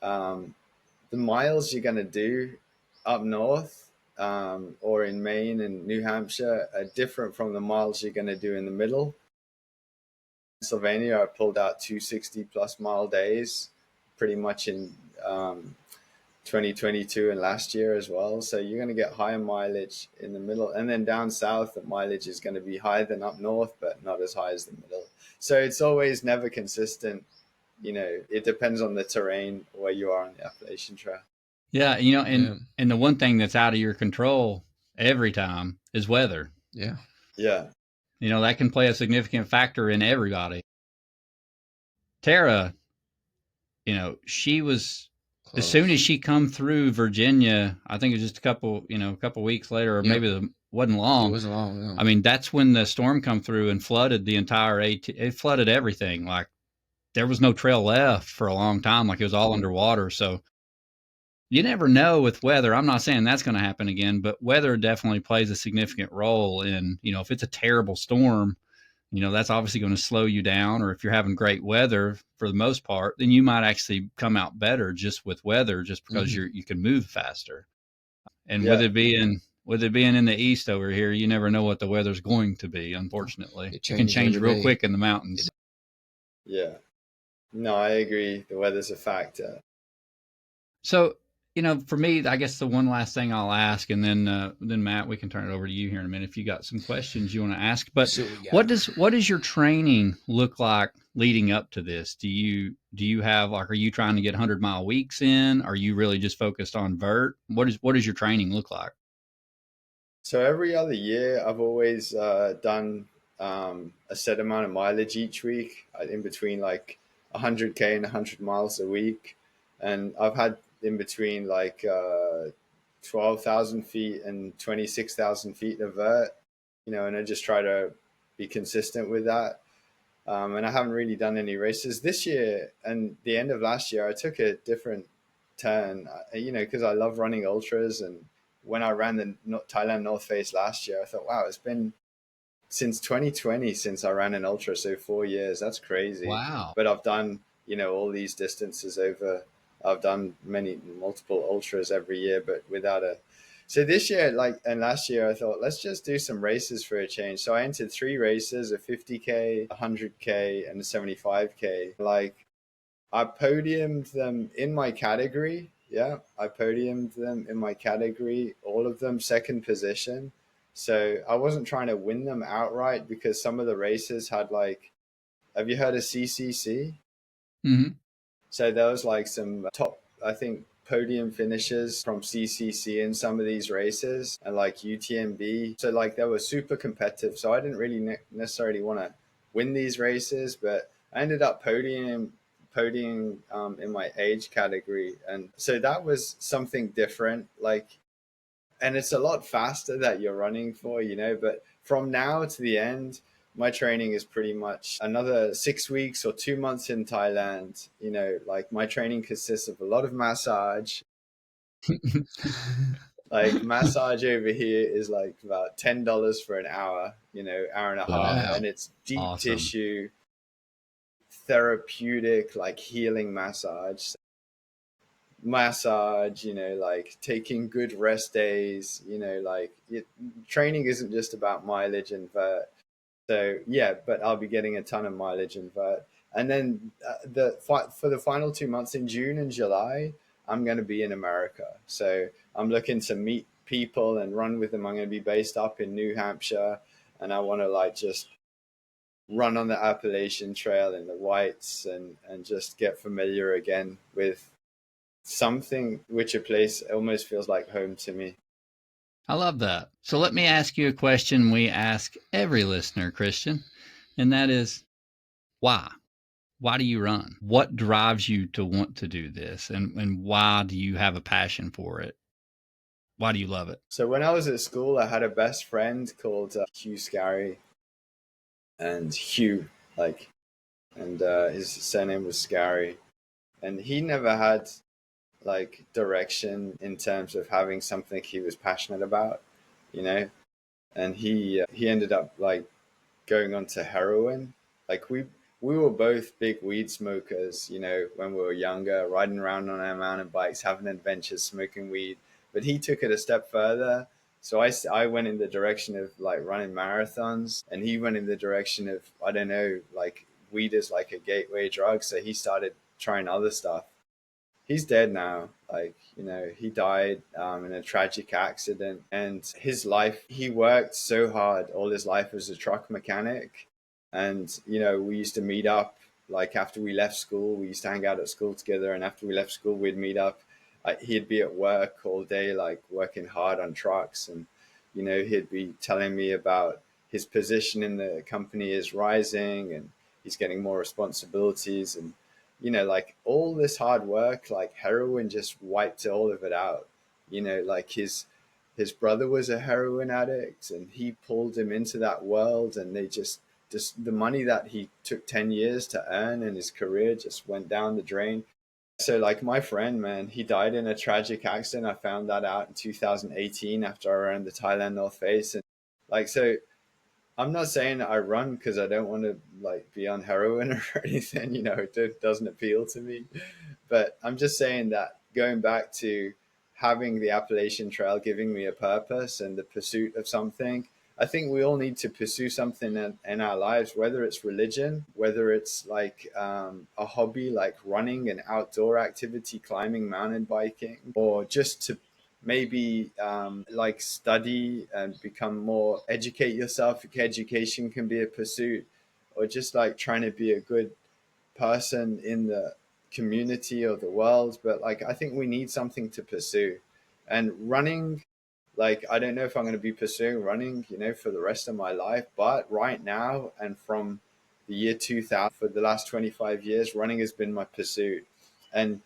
the miles you're going to do up north, or in Maine and New Hampshire, are different from the miles you're going to do in the middle. Pennsylvania, I pulled out 260 plus mile days pretty much in 2022 and last year as well. So you're going to get higher mileage in the middle. And then down south, the mileage is going to be higher than up north, but not as high as the middle. So it's always never consistent. It depends on the terrain where you are on the Appalachian Trail. Yeah, and the one thing that's out of your control every time is weather. Yeah. Yeah. That can play a significant factor in everybody. Tara, she was close. As soon as she come through Virginia, I think it was just a couple weeks later, or maybe it wasn't long. It wasn't long. No. I mean, that's when the storm come through and flooded the entire it flooded everything. Like, there was no trail left for a long time. Like, it was all underwater. So you never know with weather. I'm not saying that's going to happen again, but weather definitely plays a significant role in, if it's a terrible storm, that's obviously going to slow you down. Or if you're having great weather for the most part, then you might actually come out better just with weather, just because you can move faster. And with it being in the east over here, you never know what the weather's going to be, unfortunately. It can change real quick in the mountains. Yeah. No, I agree. The weather's a factor. So, for me, I guess the one last thing I'll ask, and then Matt, we can turn it over to you here in a minute if you got some questions you want to ask. But what does your training look like leading up to this? Do you have, like, are you trying to get 100-mile weeks in? Are you really just focused on vert? What does your training look like? So every other year, I've always done a set amount of mileage each week, in between like 100K and 100 miles a week. And I've had in between like 12,000 feet and 26,000 feet of vert, and I just try to be consistent with that. And I haven't really done any races this year. And the end of last year, I took a different turn, because I love running ultras. And when I ran the Thailand North Face last year, I thought, wow, it's been since 2020 since I ran an ultra. So 4 years, that's crazy. Wow. But I've done, all these distances I've done multiple ultras every year, but so this year, and last year, I thought, let's just do some races for a change. So I entered 3 races, a 50K, a 100K, and a 75K. I podiumed them in my category. Yeah, I podiumed them in my category, all of them second position. So I wasn't trying to win them outright, because some of the races had have you heard of CCC? Mm-hmm. So there was some top, I think, podium finishes from CCC in some of these races, and UTMB. So they were super competitive. So I didn't really necessarily want to win these races, but I ended up podiuming in my age category. And so that was something different. And it's a lot faster that you're running for, but from now to the end, my training is pretty much another 6 weeks or 2 months in Thailand. My training consists of a lot of massage. Massage over here is about $10 for an hour, hour and a half. And it's deep tissue, therapeutic, healing massage, taking good rest days, training isn't just about mileage and vert. So yeah, but I'll be getting a ton of mileage in vert. And then for the final 2 months in June and July, I'm going to be in America. So I'm looking to meet people and run with them. I'm going to be based up in New Hampshire, and I want to like just run on the Appalachian Trail in the whites and just get familiar again with something which a place almost feels like home to me. I love that. So let me ask you a question we ask every listener, Kristian, and that is, why? Why do you run? What drives you to want to do this? And why do you have a passion for it? Why do you love it? So when I was at school, I had a best friend called Hugh Scary, and Hugh, like, and his surname was Scary, and he never had like direction in terms of having something he was passionate about, you know. And he ended up like going on to heroin. Like we were both big weed smokers, you know, when we were younger, riding around on our mountain bikes, having adventures, smoking weed. But he took it a step further. So I went in the direction of like running marathons, and he went in the direction of, I don't know, like weed is like a gateway drug. So he started trying other stuff. He's dead now. Like, you know, he died in a tragic accident. And his life, he worked so hard all his life as a truck mechanic. And, you know, we used to meet up like after we left school. We used to hang out at school together. And after we left school, we'd meet up. He'd be at work all day, like working hard on trucks. And, you know, he'd be telling me about his position in the company is rising and he's getting more responsibilities. And, you know, like all this hard work, like heroin just wiped all of it out. You know, like his brother was a heroin addict and he pulled him into that world, and they just the money that he took 10 years to earn in his career just went down the drain. So like my friend, man, he died in a tragic accident. I found that out in 2018 after I ran the Thailand North Face. And like, so I'm not saying I run because I don't want to like be on heroin or anything, you know, it doesn't appeal to me. But I'm just saying that going back to having the Appalachian Trail giving me a purpose and the pursuit of something, I think we all need to pursue something in our lives, whether it's religion, whether it's like a hobby like running, an outdoor activity, climbing, mountain biking, or just to maybe like study and become more, educate yourself. Education can be a pursuit, or just like trying to be a good person in the community or the world. But like, I think we need something to pursue. And running, like, I don't know if I'm going to be pursuing running, you know, for the rest of my life, but right now and from the year 2000 for the last 25 years, running has been my pursuit. And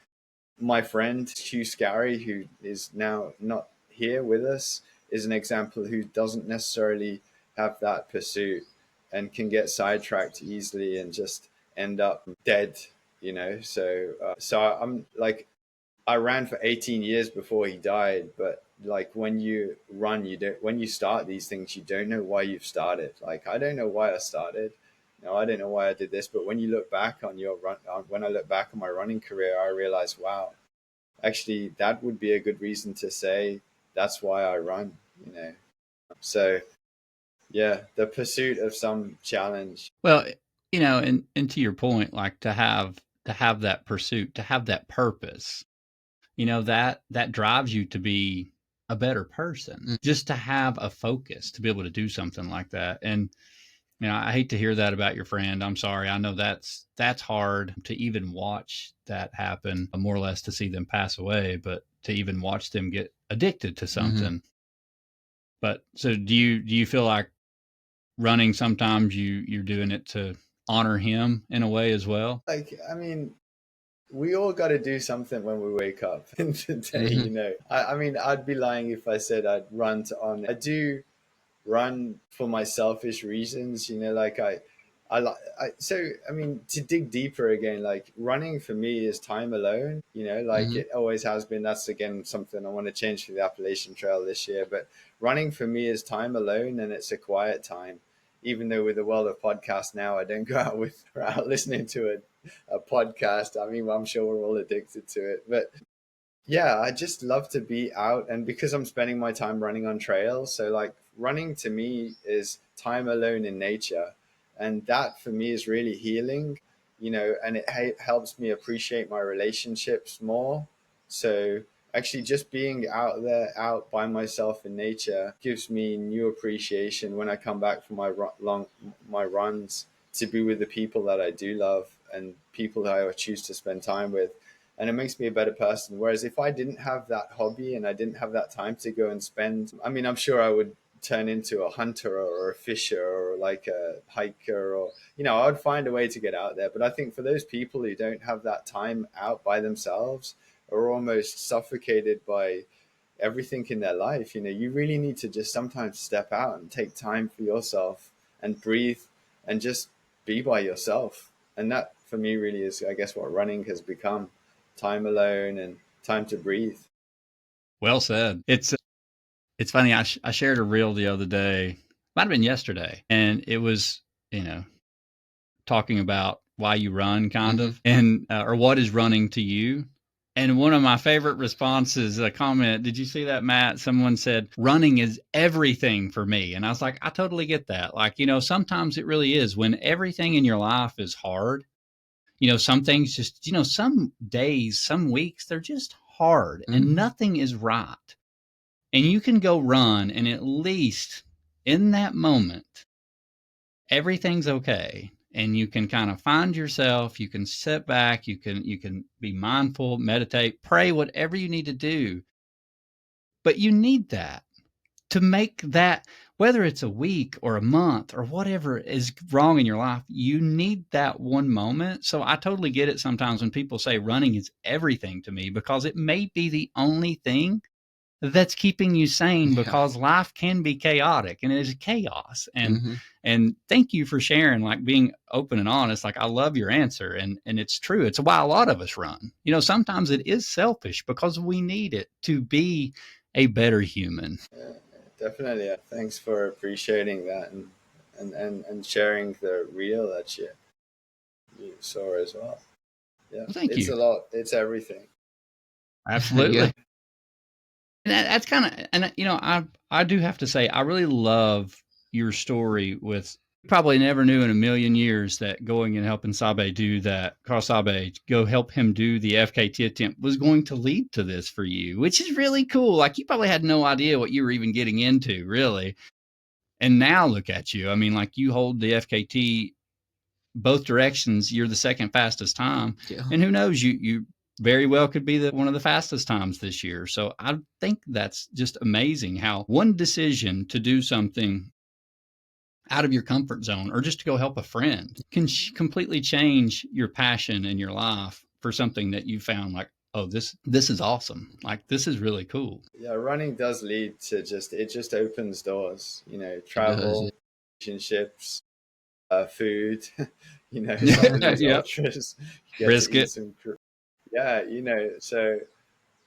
my friend Hugh Scary, who is now not here with us, is an example who doesn't necessarily have that pursuit and can get sidetracked easily and just end up dead, you know. So I'm like, I ran for 18 years before he died, but like when you run, when you start these things, you don't know why you've started. Like, I don't know why I started. You know, I don't know why I did this, but when you look back on your run, when I look back on my running career, I realized, wow, actually that would be a good reason to say that's why I run, you know. So yeah, the pursuit of some challenge. Well, you know, and to your point, like to have that pursuit, to have that purpose, you know, that drives you to be a better person, just to have a focus to be able to do something like that. And you know, I hate to hear that about your friend. I'm sorry. I know that's hard to even watch that happen, more or less to see them pass away, but to even watch them get addicted to something. But so do you feel like running sometimes you're doing it to honor him in a way as well? Like, I mean, we all got to do something when we wake up in the day, you know. I mean, I'd be lying if I said I'd run to honor. I do run for my selfish reasons, you know, like so I mean, to dig deeper again, like running for me is time alone, you know, like it always has been. That's again something I want to change for the Appalachian Trail this year. But running for me is time alone, and it's a quiet time. Even though with the world of podcasts now, I don't go out listening to a podcast. I mean, I'm sure we're all addicted to it, but yeah, I just love to be out, and because I'm spending my time running on trails, so like running to me is time alone in nature, and that for me is really healing, you know, and it helps me appreciate my relationships more. So actually just being out there, out by myself in nature, gives me new appreciation when I come back from my runs, to be with the people that I do love and people that I choose to spend time with. And it makes me a better person. Whereas if I didn't have that hobby and I didn't have that time to go and spend, I mean, I'm sure I would turn into a hunter or a fisher or like a hiker, or, you know, I'd find a way to get out there. But I think for those people who don't have that time out by themselves, are almost suffocated by everything in their life, you know, you really need to just sometimes step out and take time for yourself and breathe and just be by yourself. And that for me really is, I guess, what running has become: time alone and time to breathe. Well said. It's funny. I shared a reel the other day, might have been yesterday, and it was, you know, talking about why you run, kind of, and or what is running to you. And one of my favorite responses, a comment, did you see that, Matt? Someone said, running is everything for me. And I was like, I totally get that. Like, you know, sometimes it really is when everything in your life is hard. You know, some things just, you know, some days, some weeks, they're just hard and nothing is right. And you can go run, and at least in that moment, everything's okay. And you can kind of find yourself, you can sit back, you can be mindful, meditate, pray, whatever you need to do. But you need that to make that, whether it's a week or a month or whatever is wrong in your life, you need that one moment. So I totally get it sometimes when people say running is everything to me, because it may be the only thing that's keeping you sane, because life can be chaotic and it is chaos. And thank you for sharing, like being open and honest. Like, I love your answer. And it's true. It's why a lot of us run. You know, sometimes it is selfish because we need it to be a better human. Yeah, definitely. Thanks for appreciating that and sharing the reel that you saw as well. Yeah. Well, thank it's you. a lot. It's everything. Absolutely. And that's kind of, and you know, I do have to say, I really love your story with, probably never knew in a million years that going and helping Sabe do that, Carl Sabe, go help him do the FKT attempt was going to lead to this for you, which is really cool. Like, you probably had no idea what you were even getting into, really. And now look at you. I mean, like, you hold the FKT both directions. You're the second fastest time. Yeah. And who knows, you very well could be one of the fastest times this year. So I think that's just amazing how one decision to do something out of your comfort zone, or just to go help a friend, can completely change your passion in your life for something that you found like, oh, this is awesome. Like, this is really cool. Yeah, running does lead to it just opens doors, you know, travel, relationships, food, you know, some of these ultras get Brisket. to eat some, yeah, you know, so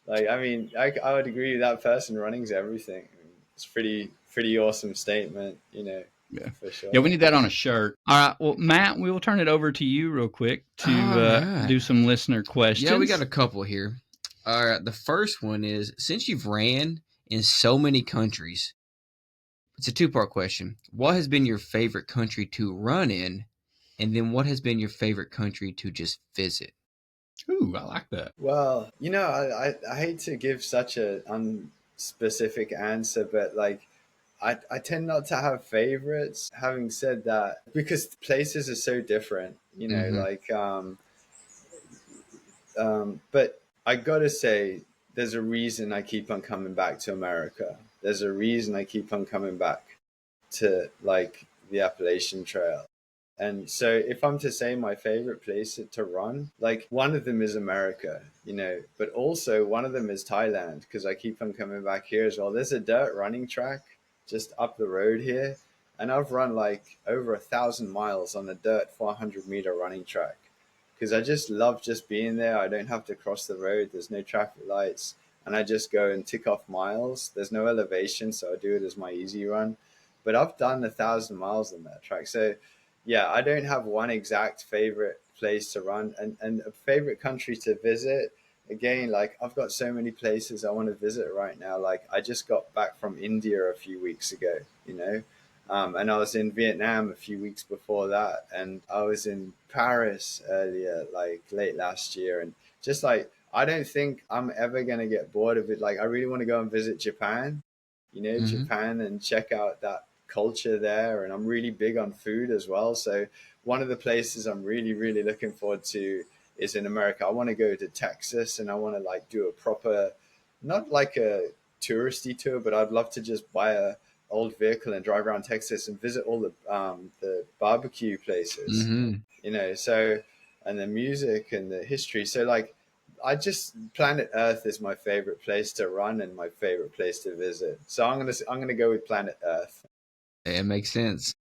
like, I mean, I would agree with that person. Running's everything. I mean, it's pretty awesome statement, you know. Yeah, for sure. Yeah, we need that on a shirt. All right. Well, Matt, we will turn it over to you real quick to do some listener questions. Yeah, we got a couple here. All right. The first one is, since you've ran in so many countries, it's a two-part question. What has been your favorite country to run in? And then what has been your favorite country to just visit? Ooh, I like that. Well, you know, I hate to give such a unspecific answer, but like, I tend not to have favorites. Having said that, because places are so different, you know, like, but I gotta say, there's a reason I keep on coming back to America. There's a reason I keep on coming back to like the Appalachian Trail. And so if I'm to say my favorite place to run, like, one of them is America, you know, but also one of them is Thailand, because I keep on coming back here as well. There's a dirt running track just up the road here, and I've run like over 1,000 miles on a dirt 400-meter running track, because I just love just being there. I don't have to cross the road. There's no traffic lights, and I just go and tick off miles. There's no elevation, so I do it as my easy run. But I've done 1,000 miles on that track. So yeah, I don't have one exact favorite place to run, and a favorite country to visit. Again, like, I've got so many places I want to visit right now. Like, I just got back from India a few weeks ago, you know, and I was in Vietnam a few weeks before that, and I was in Paris earlier, like late last year, and just like, I don't think I'm ever going to get bored of it. Like, I really want to go and visit Japan, Japan, and check out that culture there. And I'm really big on food as well. So one of the places I'm really, really looking forward to is in America. I want to go to Texas, and I want to like do a proper, not like a touristy tour, but I'd love to just buy a old vehicle and drive around Texas and visit all the barbecue places, so, and the music and the history. So like, planet Earth is my favorite place to run and my favorite place to visit. So I'm gonna go with planet Earth. It makes sense.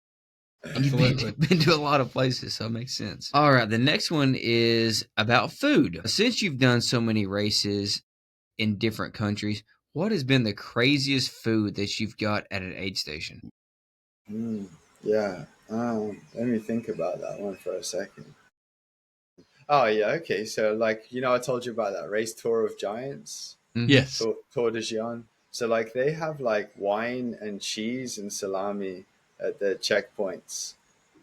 And you've been to a lot of places, so it makes sense. All right, the next one is about food. Since you've done so many races in different countries, what has been the craziest food that you've got at an aid station? Yeah. Let me think about that one for a second. Oh, yeah. Okay. So, like, I told you about that race, Tour of Giants. Yes. Tour de Giant. So, like, they have, like, wine and cheese and salami at the checkpoints.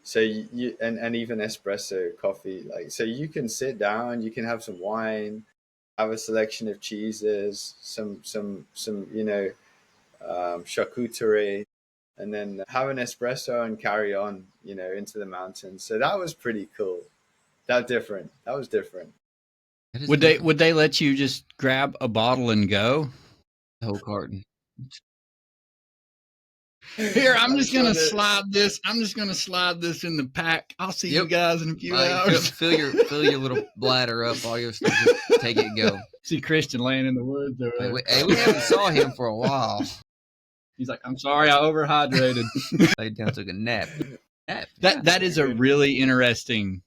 So, and even espresso coffee. Like, so you can sit down, you can have some wine, have a selection of cheeses, some charcuterie, and then have an espresso and carry on, into the mountains. So that was pretty cool. That was different. Would they let you just grab a bottle and go? The whole carton. Here, I'm just gonna slide this in the pack. I'll see you guys in a few hours. Fill your little bladder up, all your stuff. Just take it and go. See Kristian laying in the woods over there. We haven't saw him for a while. He's like, I'm sorry, I overhydrated. Laid down, took a nap. That is a really interesting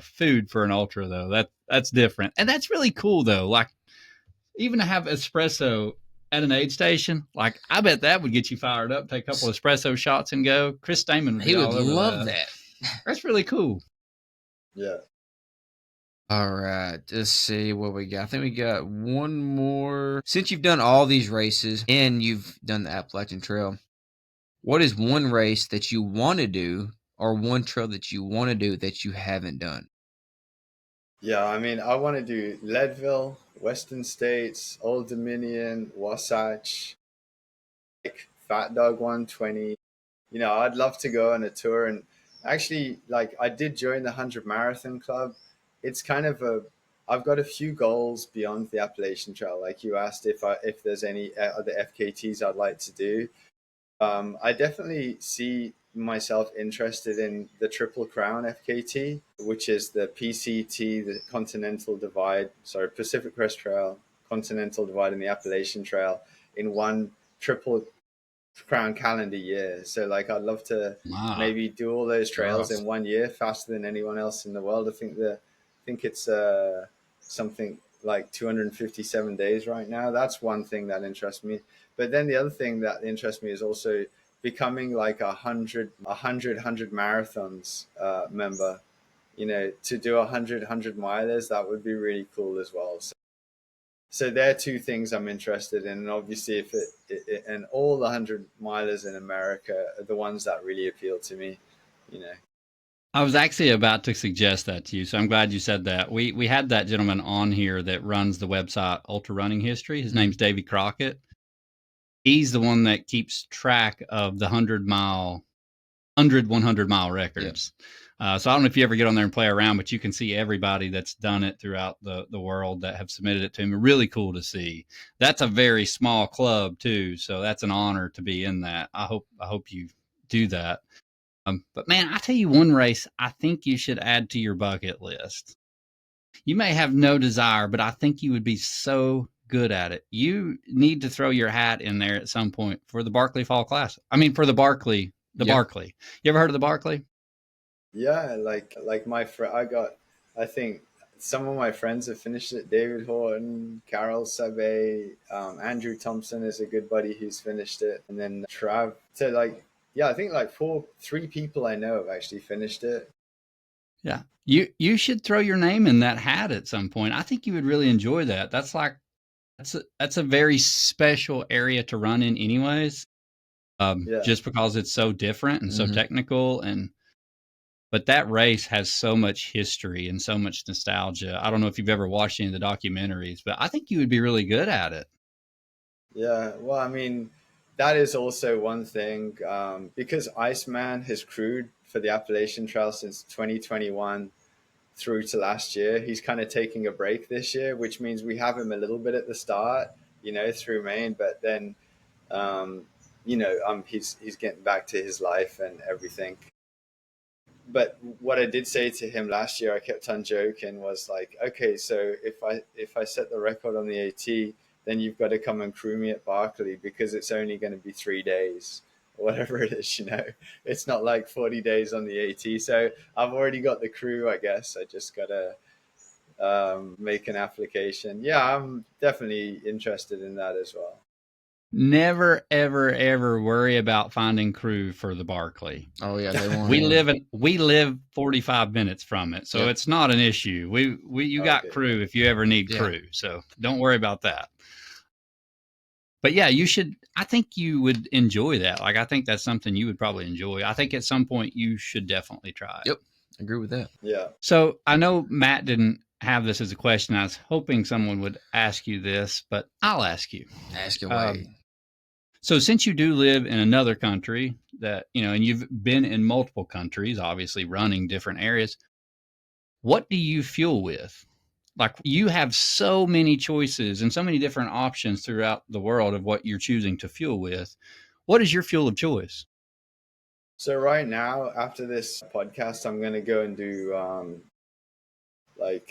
food for an ultra, though. That's different, and that's really cool, though. Like, even to have espresso at an aid station, like, I bet that would get you fired up. Take a couple of espresso shots and go. Chris Stamen would he would love that. That's really cool. Yeah. All right, let's see what we got. I think we got one more. Since you've done all these races and you've done the Appalachian Trail, what is one race that you want to do or one trail that you want to do that you haven't done? Yeah, I mean, I want to do Leadville, Western States, Old Dominion, Wasatch, like Fat Dog 120. I'd love to go on a tour. And actually, like, I did join the 100 Marathon Club. It's kind of I've got a few goals beyond the Appalachian Trail. Like you asked if there's any other FKTs I'd like to do. I definitely see myself interested in the Triple Crown FKT, which is the PCT, the Pacific Crest Trail, Continental Divide, and the Appalachian Trail in one Triple Crown calendar year. So like, I'd love to maybe do all those trails in 1 year, faster than anyone else in the world. I think it's something like 257 days right now. That's one thing that interests me. But then the other thing that interests me is also becoming like a 100 marathons member, to do 100 milers. That would be really cool as well. So there are two things I'm interested in. And obviously, if and all the 100 milers in America are the ones that really appeal to me, I was actually about to suggest that to you, so I'm glad you said that. We had that gentleman on here that runs the website Ultra Running History. His name's Davey Crockett. He's the one that keeps track of the 100 mile records. So I don't know if you ever get on there and play around, but you can see everybody that's done it throughout the world that have submitted it to him. Really cool to see. That's a very small club too, so that's an honor to be in that. I hope you do that. But man, I tell you one race I think you should add to your bucket list. You may have no desire, but I think you would be so good at it. You need to throw your hat in there at some point for the Barkley Fall Classic. I mean, for the Barkley. Barkley. You ever heard of the Barkley? Yeah, like my friend, I think some of my friends have finished it. David Horton, Carol Sabe, Andrew Thompson is a good buddy who's finished it, and then Trav. So like, yeah, I think like 3 people I know have actually finished it. Yeah, you should throw your name in that hat at some point. I think you would really enjoy that. That's a very special area to run in, anyways. Just because it's so different and so technical, and But that race has so much history and so much nostalgia. I don't know if you've ever watched any of the documentaries, but I think you would be really good at it. Yeah, well, I mean, that is also one thing, because Iceman has crewed for the Appalachian Trail since 2021 through to last year. He's kind of taking a break this year, which means we have him a little bit at the start, through Maine, but then, he's getting back to his life and everything. But what I did say to him last year, I kept on joking, was like, okay, so if I set the record on the AT, then you've got to come and crew me at Barkley, because it's only going to be 3 days or whatever it is, It's not like 40 days on the AT. So I've already got the crew, I guess. I just got to make an application. Yeah, I'm definitely interested in that as well. Never, ever, ever worry about finding crew for the Barkley. Oh yeah, they want. We live 45 minutes from it, so It's not an issue. You got crew if you ever need crew, so don't worry about that. But yeah, you should. I think you would enjoy that. Like, I think that's something you would probably enjoy. I think at some point you should definitely try it. Yep, I agree with that. Yeah. So I know Matt didn't have this as a question. I was hoping someone would ask you this, but I'll ask you. Ask away. So since you do live in another country that, and you've been in multiple countries, obviously running different areas, what do you fuel with? Like, you have so many choices and so many different options throughout the world of what you're choosing to fuel with. What is your fuel of choice? So right now, after this podcast, I'm going to go and do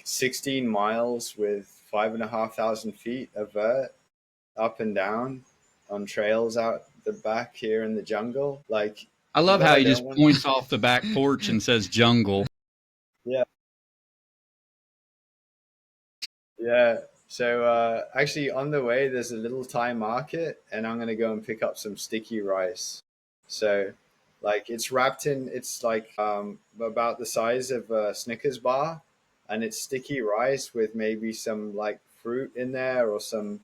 16 miles with 5,500 feet of vert up and down on trails out the back here in the jungle. Like, I love how he just points off the back porch and says jungle. Yeah. Yeah. So actually on the way, there's a little Thai market, and I'm going to go and pick up some sticky rice. So it's wrapped in, it's about the size of a Snickers bar, and it's sticky rice with maybe some fruit in there, or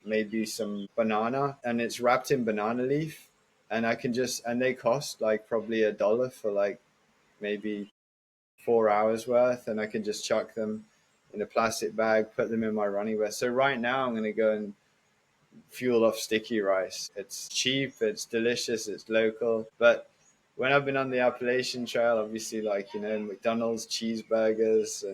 maybe some banana, and it's wrapped in banana leaf, and and they cost probably $1 for maybe 4 hours worth, and I can just chuck them in a plastic bag, put them in my running wear. So right now I'm going to go and fuel off sticky rice. It's cheap, it's delicious, it's local. But when I've been on the Appalachian Trail, obviously McDonald's cheeseburgers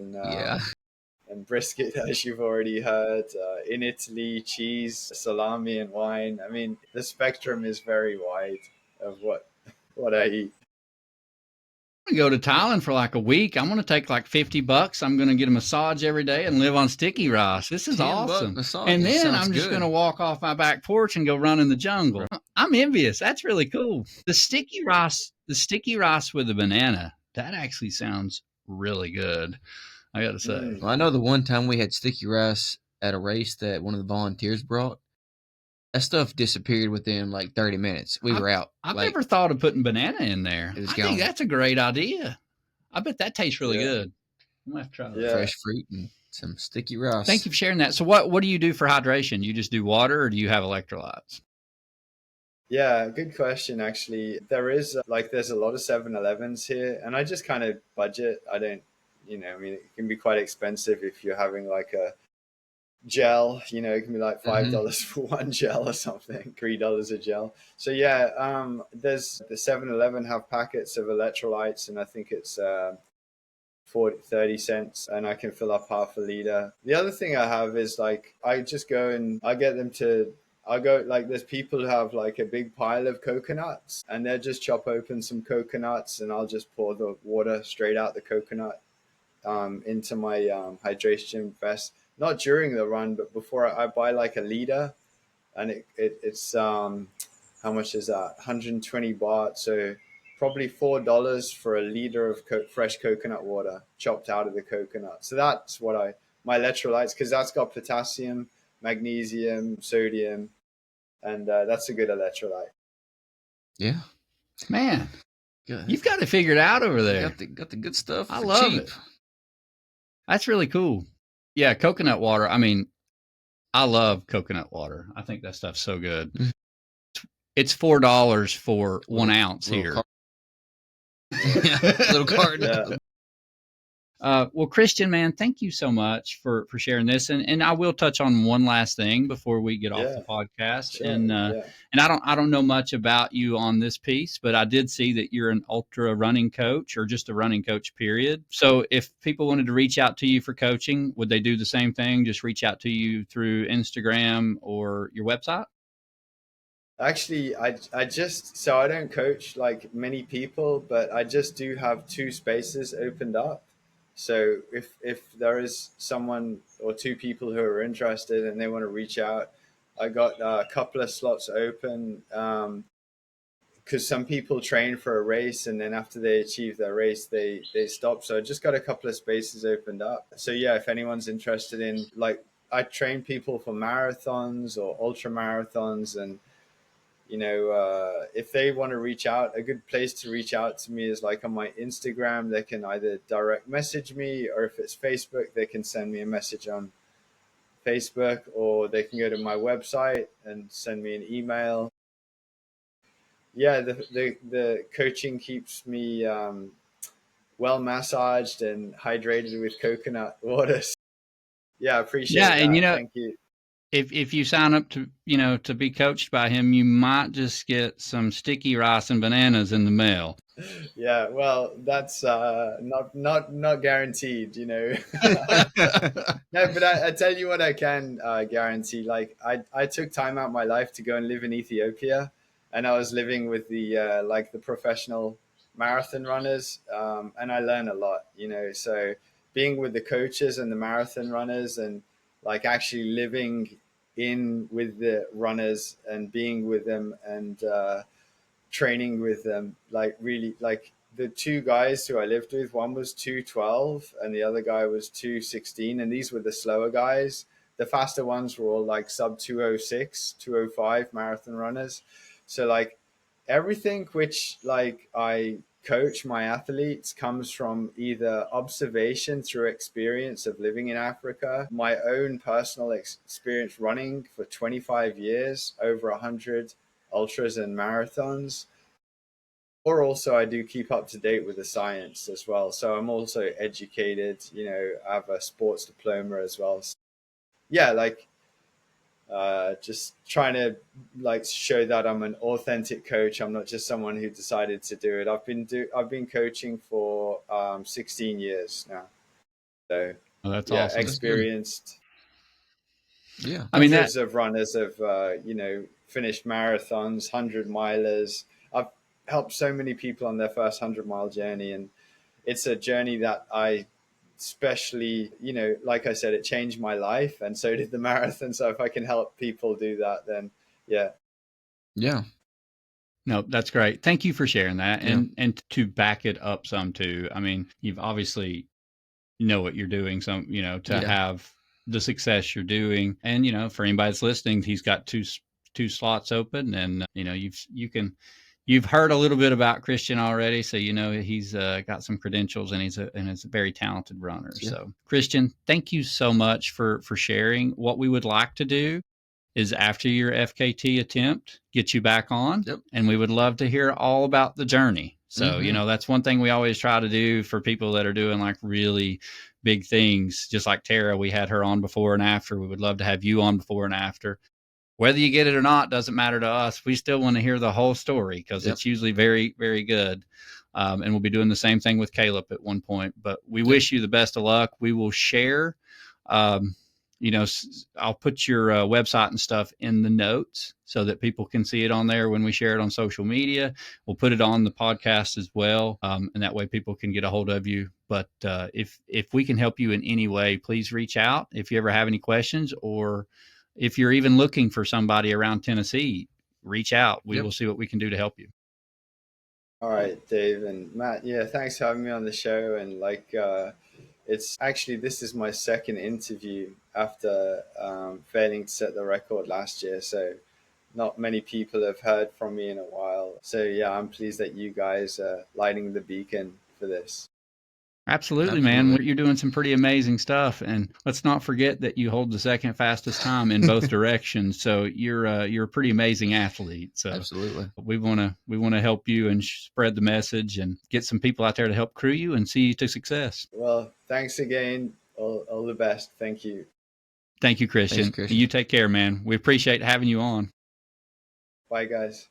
and brisket, as you've already heard. In Italy, cheese, salami, and wine. I mean, the spectrum is very wide of what I eat. I'm going to go to Thailand for a week. I'm going to take $50. I'm going to get a massage every day and live on sticky rice. This is awesome. And then I'm just going to walk off my back porch and go run in the jungle. I'm envious. That's really cool. The sticky rice with the banana, that actually sounds really good, I got to say. Well, I know the one time we had sticky rice at a race that one of the volunteers brought, that stuff disappeared within 30 minutes. We were out. I've never thought of putting banana in there. I think that's a great idea. I bet that tastes really good. I'm going to have to try that. Fresh fruit and some sticky rice. Thank you for sharing that. So what do you do for hydration? You just do water, or do you have electrolytes? Yeah, good question, actually. There is there's a lot of 7-Elevens here, and I just kind of budget. I don't, it can be quite expensive if you're having a gel, it can be $5 for one gel or something, $3 a gel. So there's the 7-Eleven have packets of electrolytes, and I think it's 30 cents, and I can fill up half a liter. The other thing I have is I just go and I get them to, there's people who have a big pile of coconuts, and they'll just chop open some coconuts, and I'll just pour the water straight out the coconut into my hydration vest. Not during the run, but before. I buy a liter, and it's how much is that? 120 baht. So probably $4 for a liter of fresh coconut water chopped out of the coconut. So that's what my electrolytes, because that's got potassium, magnesium, sodium, and that's a good electrolyte. Yeah, man, good. You've got it figured out over there. Got the good stuff. I love cheap. it. That's really cool. Yeah, coconut water. I mean, I love coconut water. I think that stuff's so good. It's $4 for 1 ounce here. Little carton. Yeah. Well, Kristian, man, thank you so much for sharing this. And I will touch on one last thing before we get off Yeah, the podcast. sure. And I don't know much about you on this piece, but I did see that you're an ultra running coach, or just a running coach, period. So if people wanted to reach out to you for coaching, would they do the same thing? Just reach out to you through Instagram or your website? Actually, I just, so I don't coach like many people, but I just do have 2 spaces opened up. So if there is someone or 2 people who are interested and they want to reach out, I got a couple of slots open, because some people train for a race and then after they achieve their race, they stop. So I just got a couple of spaces opened up. So yeah, if anyone's interested in, like, I train people for marathons or ultra marathons, and if they want to reach out, a good place to reach out to me is like on my Instagram. They can either direct message me, or if it's Facebook, they can send me a message on Facebook, or they can go to my website and send me an email. Yeah, the coaching keeps me well massaged and hydrated with coconut water. Yeah, I appreciate Yeah, and that. Thank you. if you sign up to to be coached by him, you might just get some sticky rice and bananas in the mail. Yeah, well, that's not guaranteed, No, but I tell you what I can guarantee. Like, I took time out my life to go and live in Ethiopia, and I was living with the professional marathon runners, and I learned a lot. So being with the coaches and the marathon runners, and like actually living in with the runners and being with them, and training with them, like really, like the 2 guys who I lived with, one was 212 and the other guy was 216, and these were the slower guys. The faster ones were all like sub 206, 205 marathon runners. So like everything which like I coach my athletes comes from either observation through experience of living in Africa, my own personal experience running for 25 years, over 100 ultras and marathons, or also I do keep up to date with the science as well. So I'm also educated, I have a sports diploma as well. So yeah, like just trying to like show that I'm an authentic coach. I'm not just someone who decided to do it. I've been coaching for 16 years now. So Oh, that's yeah, awesome. experienced. Yeah. I mean, that Hundreds of runners have finished marathons, 100 milers. I've helped so many people on their first 100-mile journey, and it's a journey that I especially, like I said, it changed my life, and so did the marathon. So if I can help people do that, then yeah. no, that's great. Thank you for sharing that. Yeah. And to back it up some too. I mean, you've obviously know what you're doing, to Yeah. have the success you're doing. And for anybody that's listening, he's got two slots open, and you've heard a little bit about Kristian already, so he's got some credentials, and he's a very talented runner. Yeah. So Kristian, thank you so much for sharing. What we would like to do is, after your FKT attempt, get you back on. Yep. And we would love to hear all about the journey. So, that's one thing we always try to do for people that are doing like really big things. Just like Tara, we had her on before and after. We would love to have you on before and after. Whether you get it or not doesn't matter to us. We still want to hear the whole story, because it's usually very, very good. And we'll be doing the same thing with Caleb at one point. But we wish you the best of luck. We will share. I'll put your website and stuff in the notes so that people can see it on there when we share it on social media. We'll put it on the podcast as well, and that way people can get a hold of you. But if we can help you in any way, please reach out. If you ever have any questions, or if you're even looking for somebody around Tennessee, reach out. We will see what we can do to help you. All right, Dave and Matt. Yeah, thanks for having me on the show. And it's actually, this is my second interview after failing to set the record last year. So not many people have heard from me in a while. So yeah, I'm pleased that you guys are lighting the beacon for this. Absolutely, man. You're doing some pretty amazing stuff, and let's not forget that you hold the second fastest time in both directions. So you're a pretty amazing athlete. So absolutely, we want to help you and spread the message and get some people out there to help crew you and see you to success. Well, thanks again. All the best. Thank you. Thank you, Kristian. Thanks, Kristian. You take care, man. We appreciate having you on. Bye, guys.